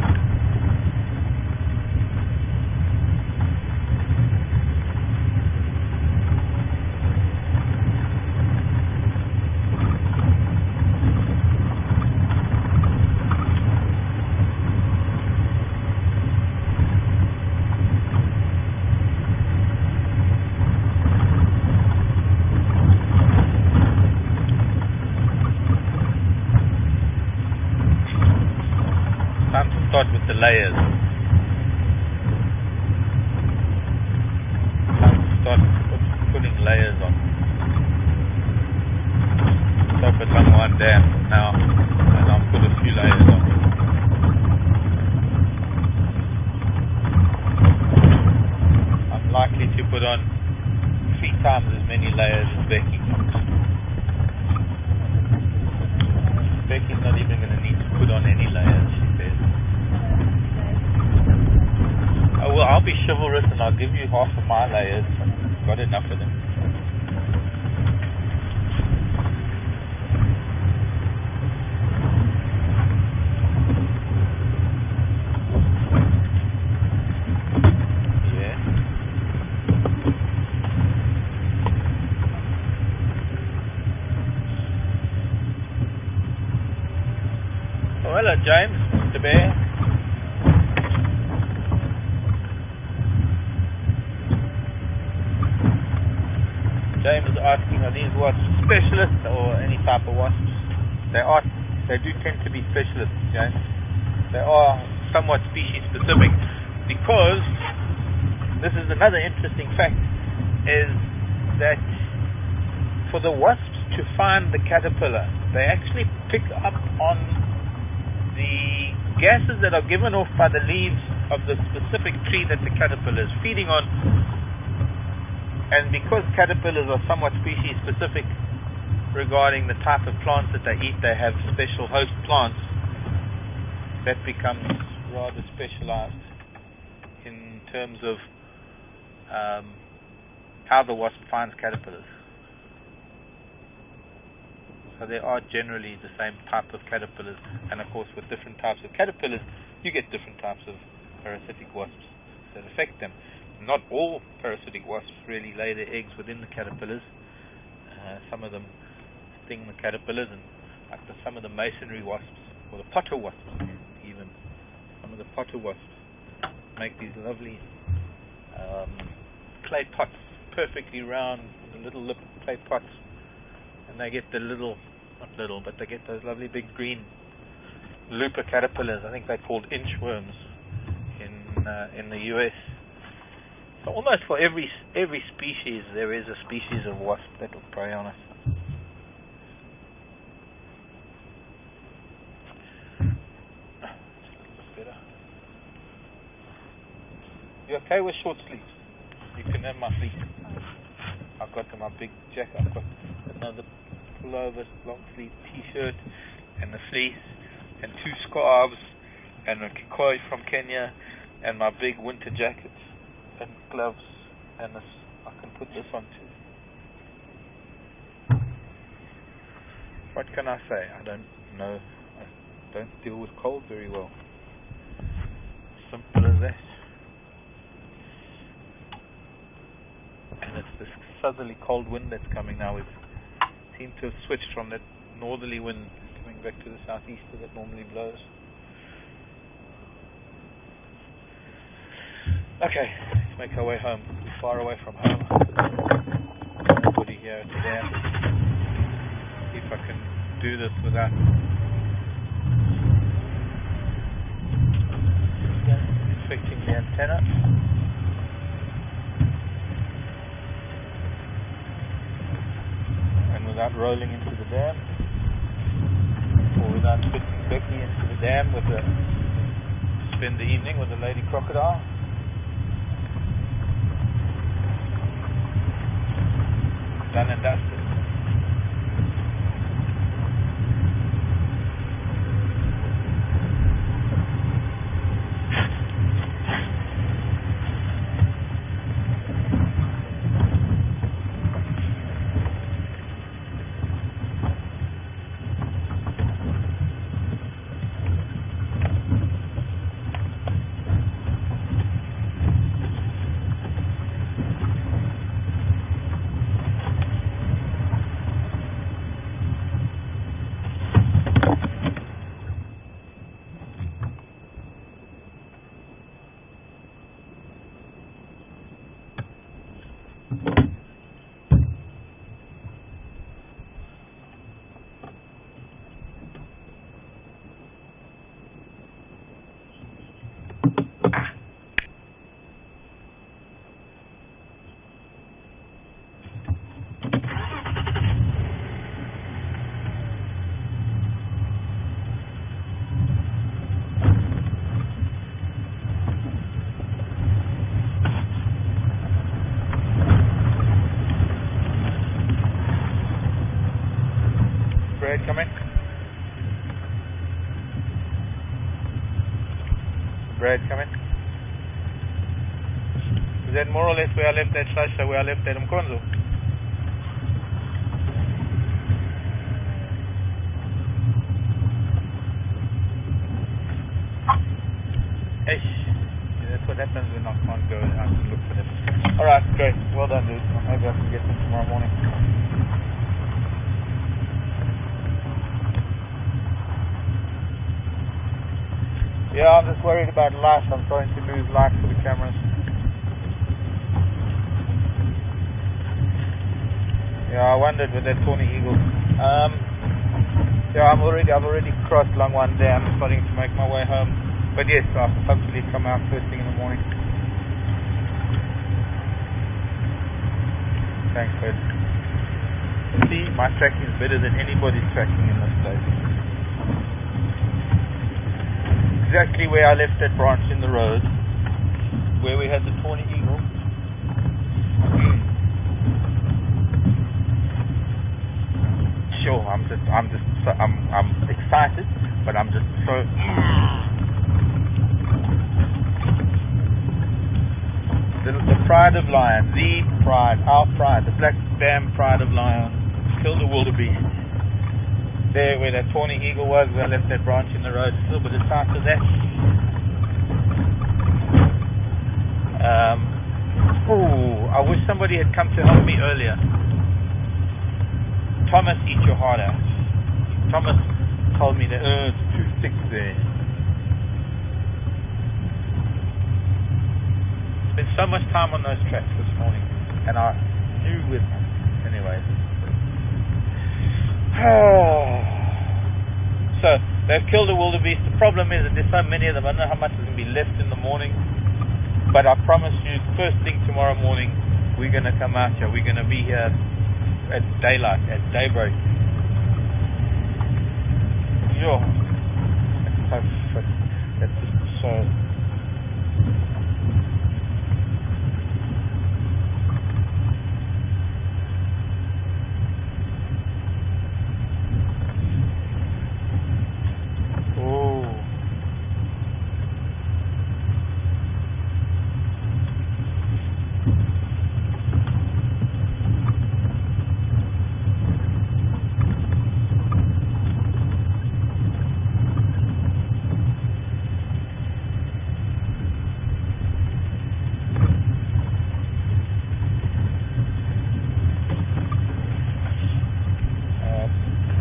start with the layers. Start putting layers on. Stop at one dam now, and I'll put a few layers on. I'm likely to put on 3 times as many layers as Becky. Becky's not even going to need to put on any layers, she says. Oh, well, I'll be chivalrous and I'll give you half of my layers. I've got enough of them. Oh, hello, James, Mr. Bear. James is asking, are these wasps specialists or any type of wasps? They do tend to be specialists, James. They are somewhat species specific, because this is another interesting fact, is that for the wasps to find the caterpillar, they actually pick up on the gases that are given off by the leaves of the specific tree that the caterpillar is feeding on. And because caterpillars are somewhat species specific regarding the type of plants that they eat, they have special host plants that becomes rather specialized in terms of how the wasp finds caterpillars. So they are generally the same type of caterpillars, and of course with different types of caterpillars you get different types of parasitic wasps that affect them. Not all parasitic wasps really lay their eggs within the caterpillars. Some of them sting the caterpillars, and like some of the masonry wasps, or the potter wasps even. Some of the potter wasps make these lovely clay pots, perfectly round, the little lip clay pots, and they get the but they get those lovely big green looper caterpillars. I think they're called inchworms in the US. So almost for every species there is a species of wasp that will prey on us. Better. You okay with short sleeves? You can have my fleece. I've got my big jacket. I've got another pullover, long sleeve t-shirt, and a fleece, and 2 scarves, and a kikoi from Kenya, and my big winter jacket, and gloves, and I can put this on too. What can I say? I don't know. I don't deal with cold very well. Simple as that. And it's this southerly cold wind that's coming now. We seem to have switched from that northerly wind coming back to the southeaster that normally blows. Okay, let's make our way home. We're far away from home. Everybody here at the dam. See if I can do this without affecting the antenna. And without rolling into the dam. Or without putting Becky into the dam with spend the evening with a lady crocodile. Done and dusted. Brad, come in. Is that more or less where I left that Shasha, where I left that Mkonzo? Ish. That's what happens when I can't go out and look for them. Alright, great. Well done, dude. Maybe I can get them tomorrow morning. Yeah, I'm just worried about light. I'm starting to lose light for the cameras. Yeah, I wondered with that Tawny Eagle. Yeah, I've already crossed Langwan Dam, starting to make my way home. But yes, I'll hopefully come out first thing in the morning. Thanks, bud. See, my tracking is better than anybody's tracking in this place. Exactly where I left that branch in the road, where we had the Tawny Eagle. Sure, I'm excited, but I'm just so. The pride of lion, our pride, the black dam pride of lion, killed a wildebeest. There, where that Tawny Eagle was, where I left that branch in the road, a little bit of south of that. I wish somebody had come to help me earlier. Thomas, eat your heart out. Thomas told me that it's too thick there. Spent so much time on those tracks this morning, and I knew with them. Anyway. So, they've killed a wildebeest. The problem is that there's so many of them. I don't know how much is going to be left in the morning. But I promise you, first thing tomorrow morning, we're going to come out here. We're going to be here at daylight, at daybreak. Yo, that's just so.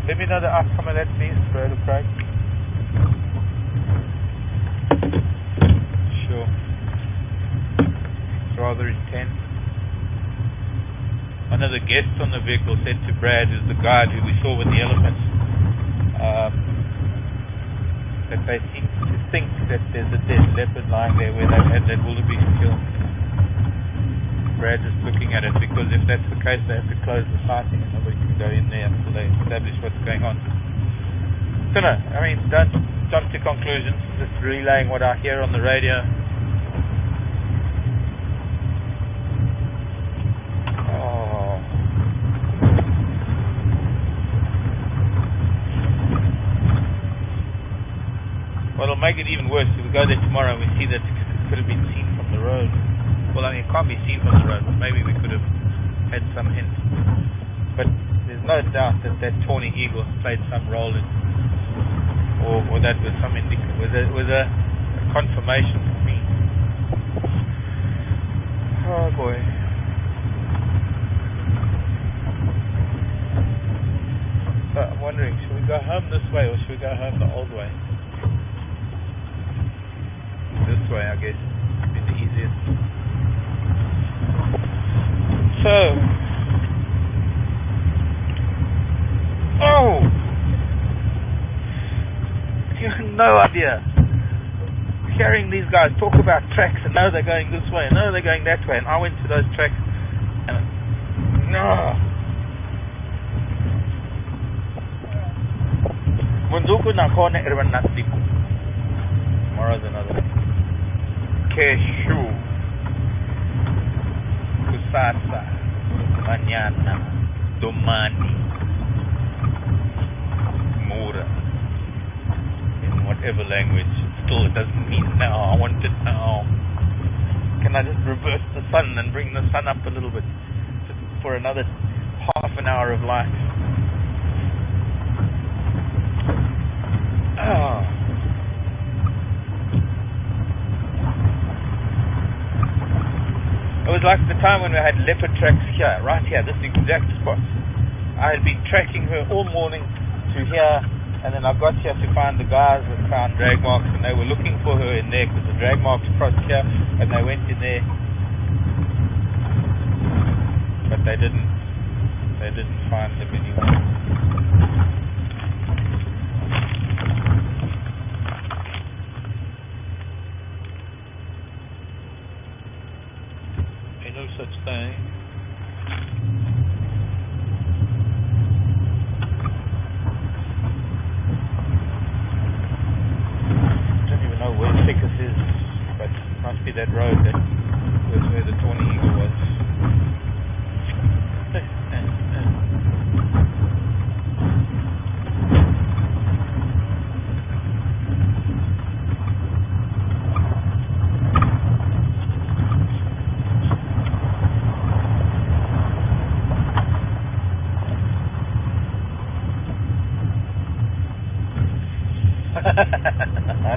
Let me know the outcome of that, please, Brad or Craig. Sure. It's rather intense. One of the guests on the vehicle said to Brad, who's the guide who we saw with the elephants, that they seem to think that there's a dead leopard lying there where they've had that wildebeest killed. Brad is looking at it, because if that's the case, they have to close the sighting and nobody can go in there until they establish what's going on. So no, I mean, don't jump to conclusions, just relaying what I hear on the radio. Well, it'll make it even worse if we go there tomorrow and we see that it could have been seen from the road. Well, I mean, it can't be seen from the road, but maybe we could have had some hint. But there's no doubt that that Tawny Eagle played some role in, or that was some was a confirmation for me. Oh boy. So I'm wondering, should we go home this way or should we go home the old way? This way, I guess, would be the easiest. So, you have no idea. Hearing these guys talk about tracks and know they're going this way and know they're going that way, and I went to those tracks and tomorrow's another day. Keshu. Kusasa, mañana, domani, mura, in whatever language it's little. It doesn't mean now. I want it now. Can I just reverse the sun and bring the sun up a little bit just for another half an hour of light? It was like the time when we had leopard tracks here, right here, this exact spot. I had been tracking her all morning to here, and then I got here to find the guys that found drag marks, and they were looking for her in there because the drag marks crossed here, and they went in there, but they didn't find them anywhere. Ain't no such thing. Where Ficus is, but it must be that road that was where the Tawny Eagle was.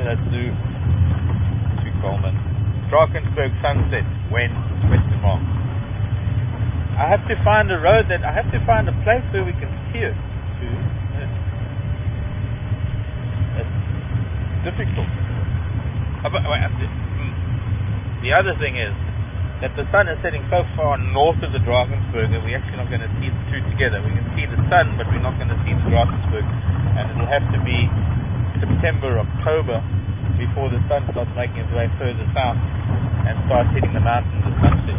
Let's do Coleman. Drakensberg sunset. When? ? I have to find a road I have to find a place where we can steer to. It's difficult. The other thing is that the sun is setting so far north of the Drakensberg that we're actually not going to see the two together. We can see the sun, but we're not going to see the Drakensberg, and it'll have to be September, October before the sun starts making its way further south and starts hitting the mountains at sunset.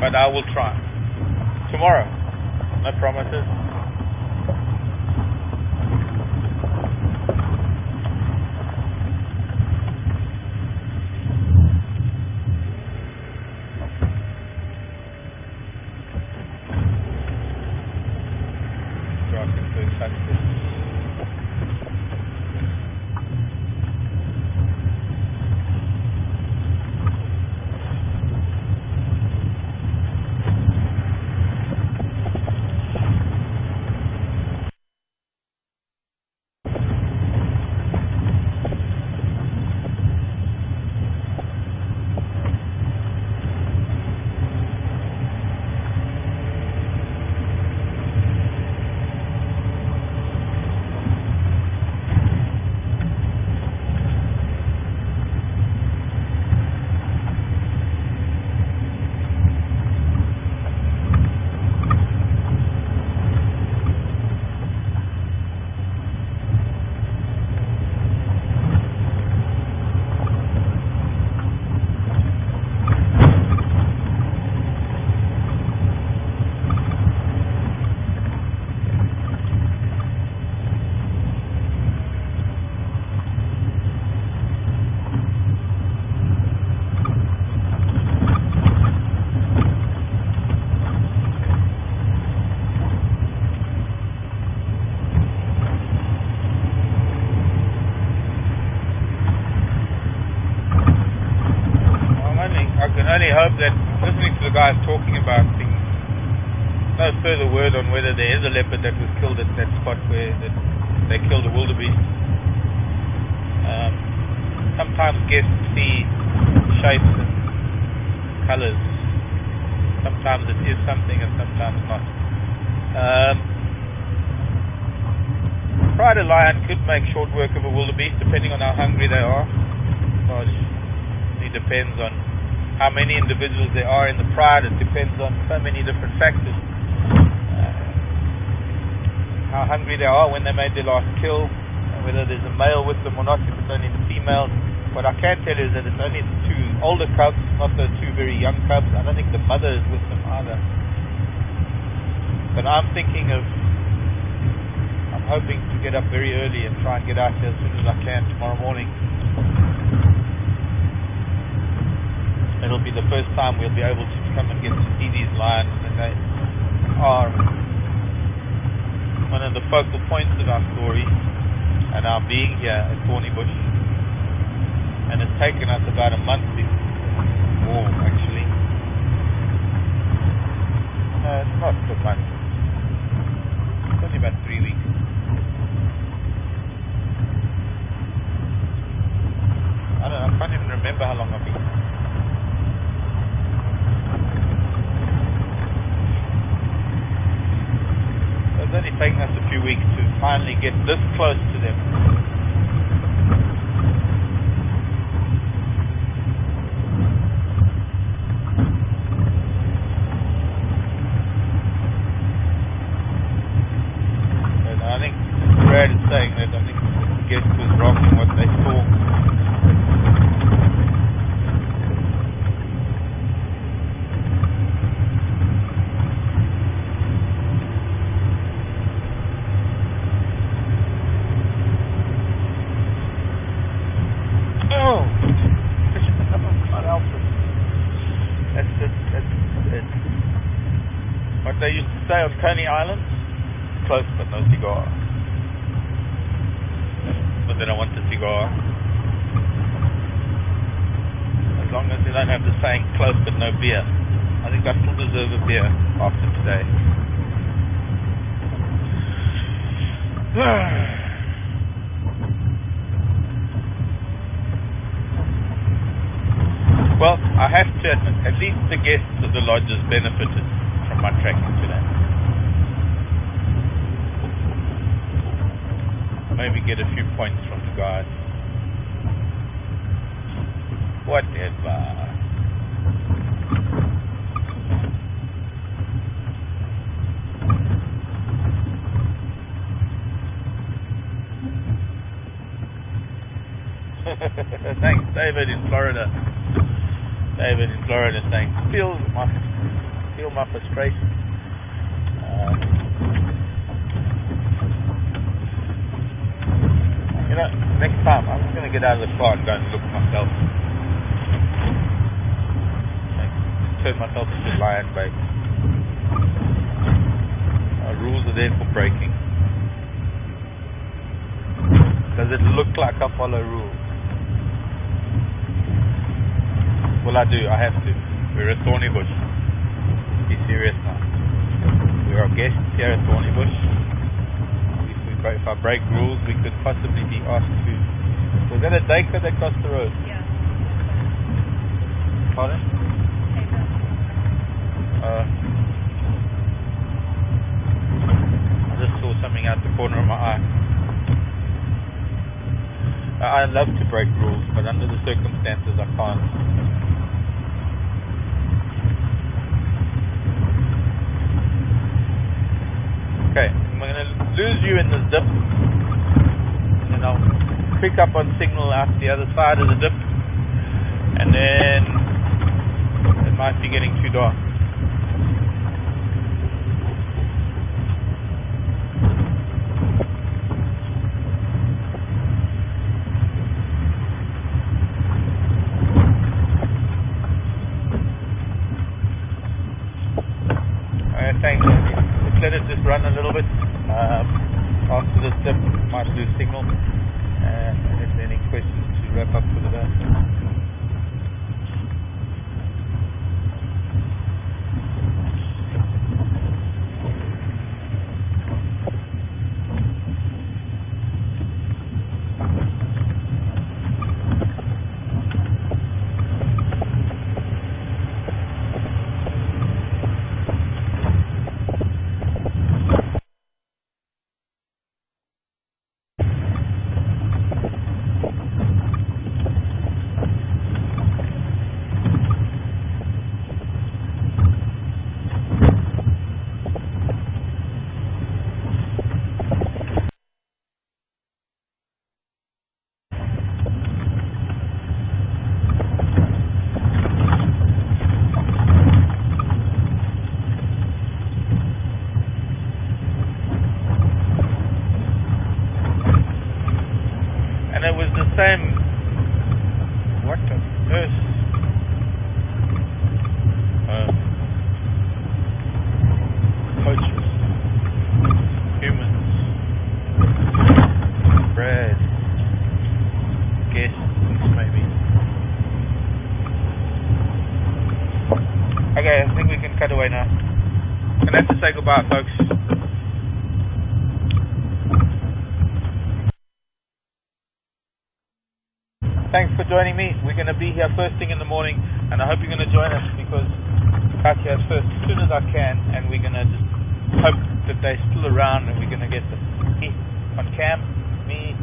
But I will try. Tomorrow. No promises. Drakensberg sunset. I only hope that listening to the guys talking about things, no further word on whether there is a leopard that was killed at that spot where they killed a wildebeest. Sometimes guests see shapes and colors. Sometimes it is something and sometimes not. Pride of lion could make short work of a wildebeest depending on how hungry they are. Well, it depends on how many individuals there are in the pride. It depends on so many different factors. How hungry they are when they made their last kill, whether there's a male with them or not, if it's only the females. What I can tell you is that it's only the two older cubs, not the two very young cubs. I don't think the mother is with them either. But I'm hoping to get up very early and try and get out there as soon as I can tomorrow morning. It'll be the first time we'll be able to come and get to see these lions, and they are one of the focal points of our story. And and our being here at Thornybush, and it's taken us about a month more actually. No, it's not a month. It's only about 3 weeks. I don't know, I can't even remember how long I've been. It's only taken us a few weeks to finally get this close to them. And I think Brad is saying that I think the guest was wrong in what they saw. What they used to say on Coney Island, close but no cigar. But they don't want the cigar. As long as they don't have the saying close but no beer. I think I still deserve a beer after today. Well, I have to admit, at least the guests of the lodges benefited from my tracking today. Maybe get a few points from the guys. Whatever. Thanks, David in Florida. David in Florida saying, feel my frustration. You know, next time I'm just going to get out of the car and go and look myself. Turn myself into lion bait. Rules are there for breaking. Does it look like I follow rules? Well, I do. I have to. We're at Thornybush. Be serious now. We're our guests here at Thornybush. If I break rules, we could possibly be asked to. Was that a Daker that crossed the road? Yeah. Pardon? I just saw something out the corner of my eye. I love to break rules, but under the circumstances I can't. Okay, I'm going to lose you in this dip, and then I'll pick up on signal out the other side of the dip, and then it might be getting too dark. Thanks. Let's let it just run a little bit. After this dip, might lose signal. And if there are any questions to wrap up for the day. And it was the same. What the earth? Coaches, humans, bread. way now. Gonna have to say goodbye, folks. Thanks for joining me. We're going to be here first thing in the morning, and I hope you're going to join us, because I'm out here first as soon as I can, and we're going to just hope that they're still around, and we're going to get me on cam, me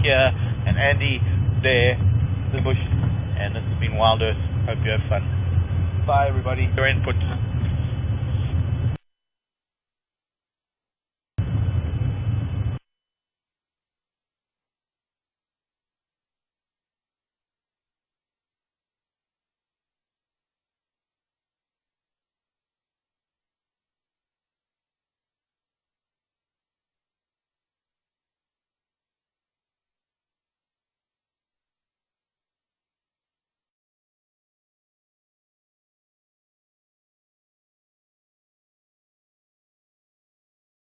here, and Andy there, the bush, and this has been Wild Earth. Hope you have fun. Bye, everybody. Your input.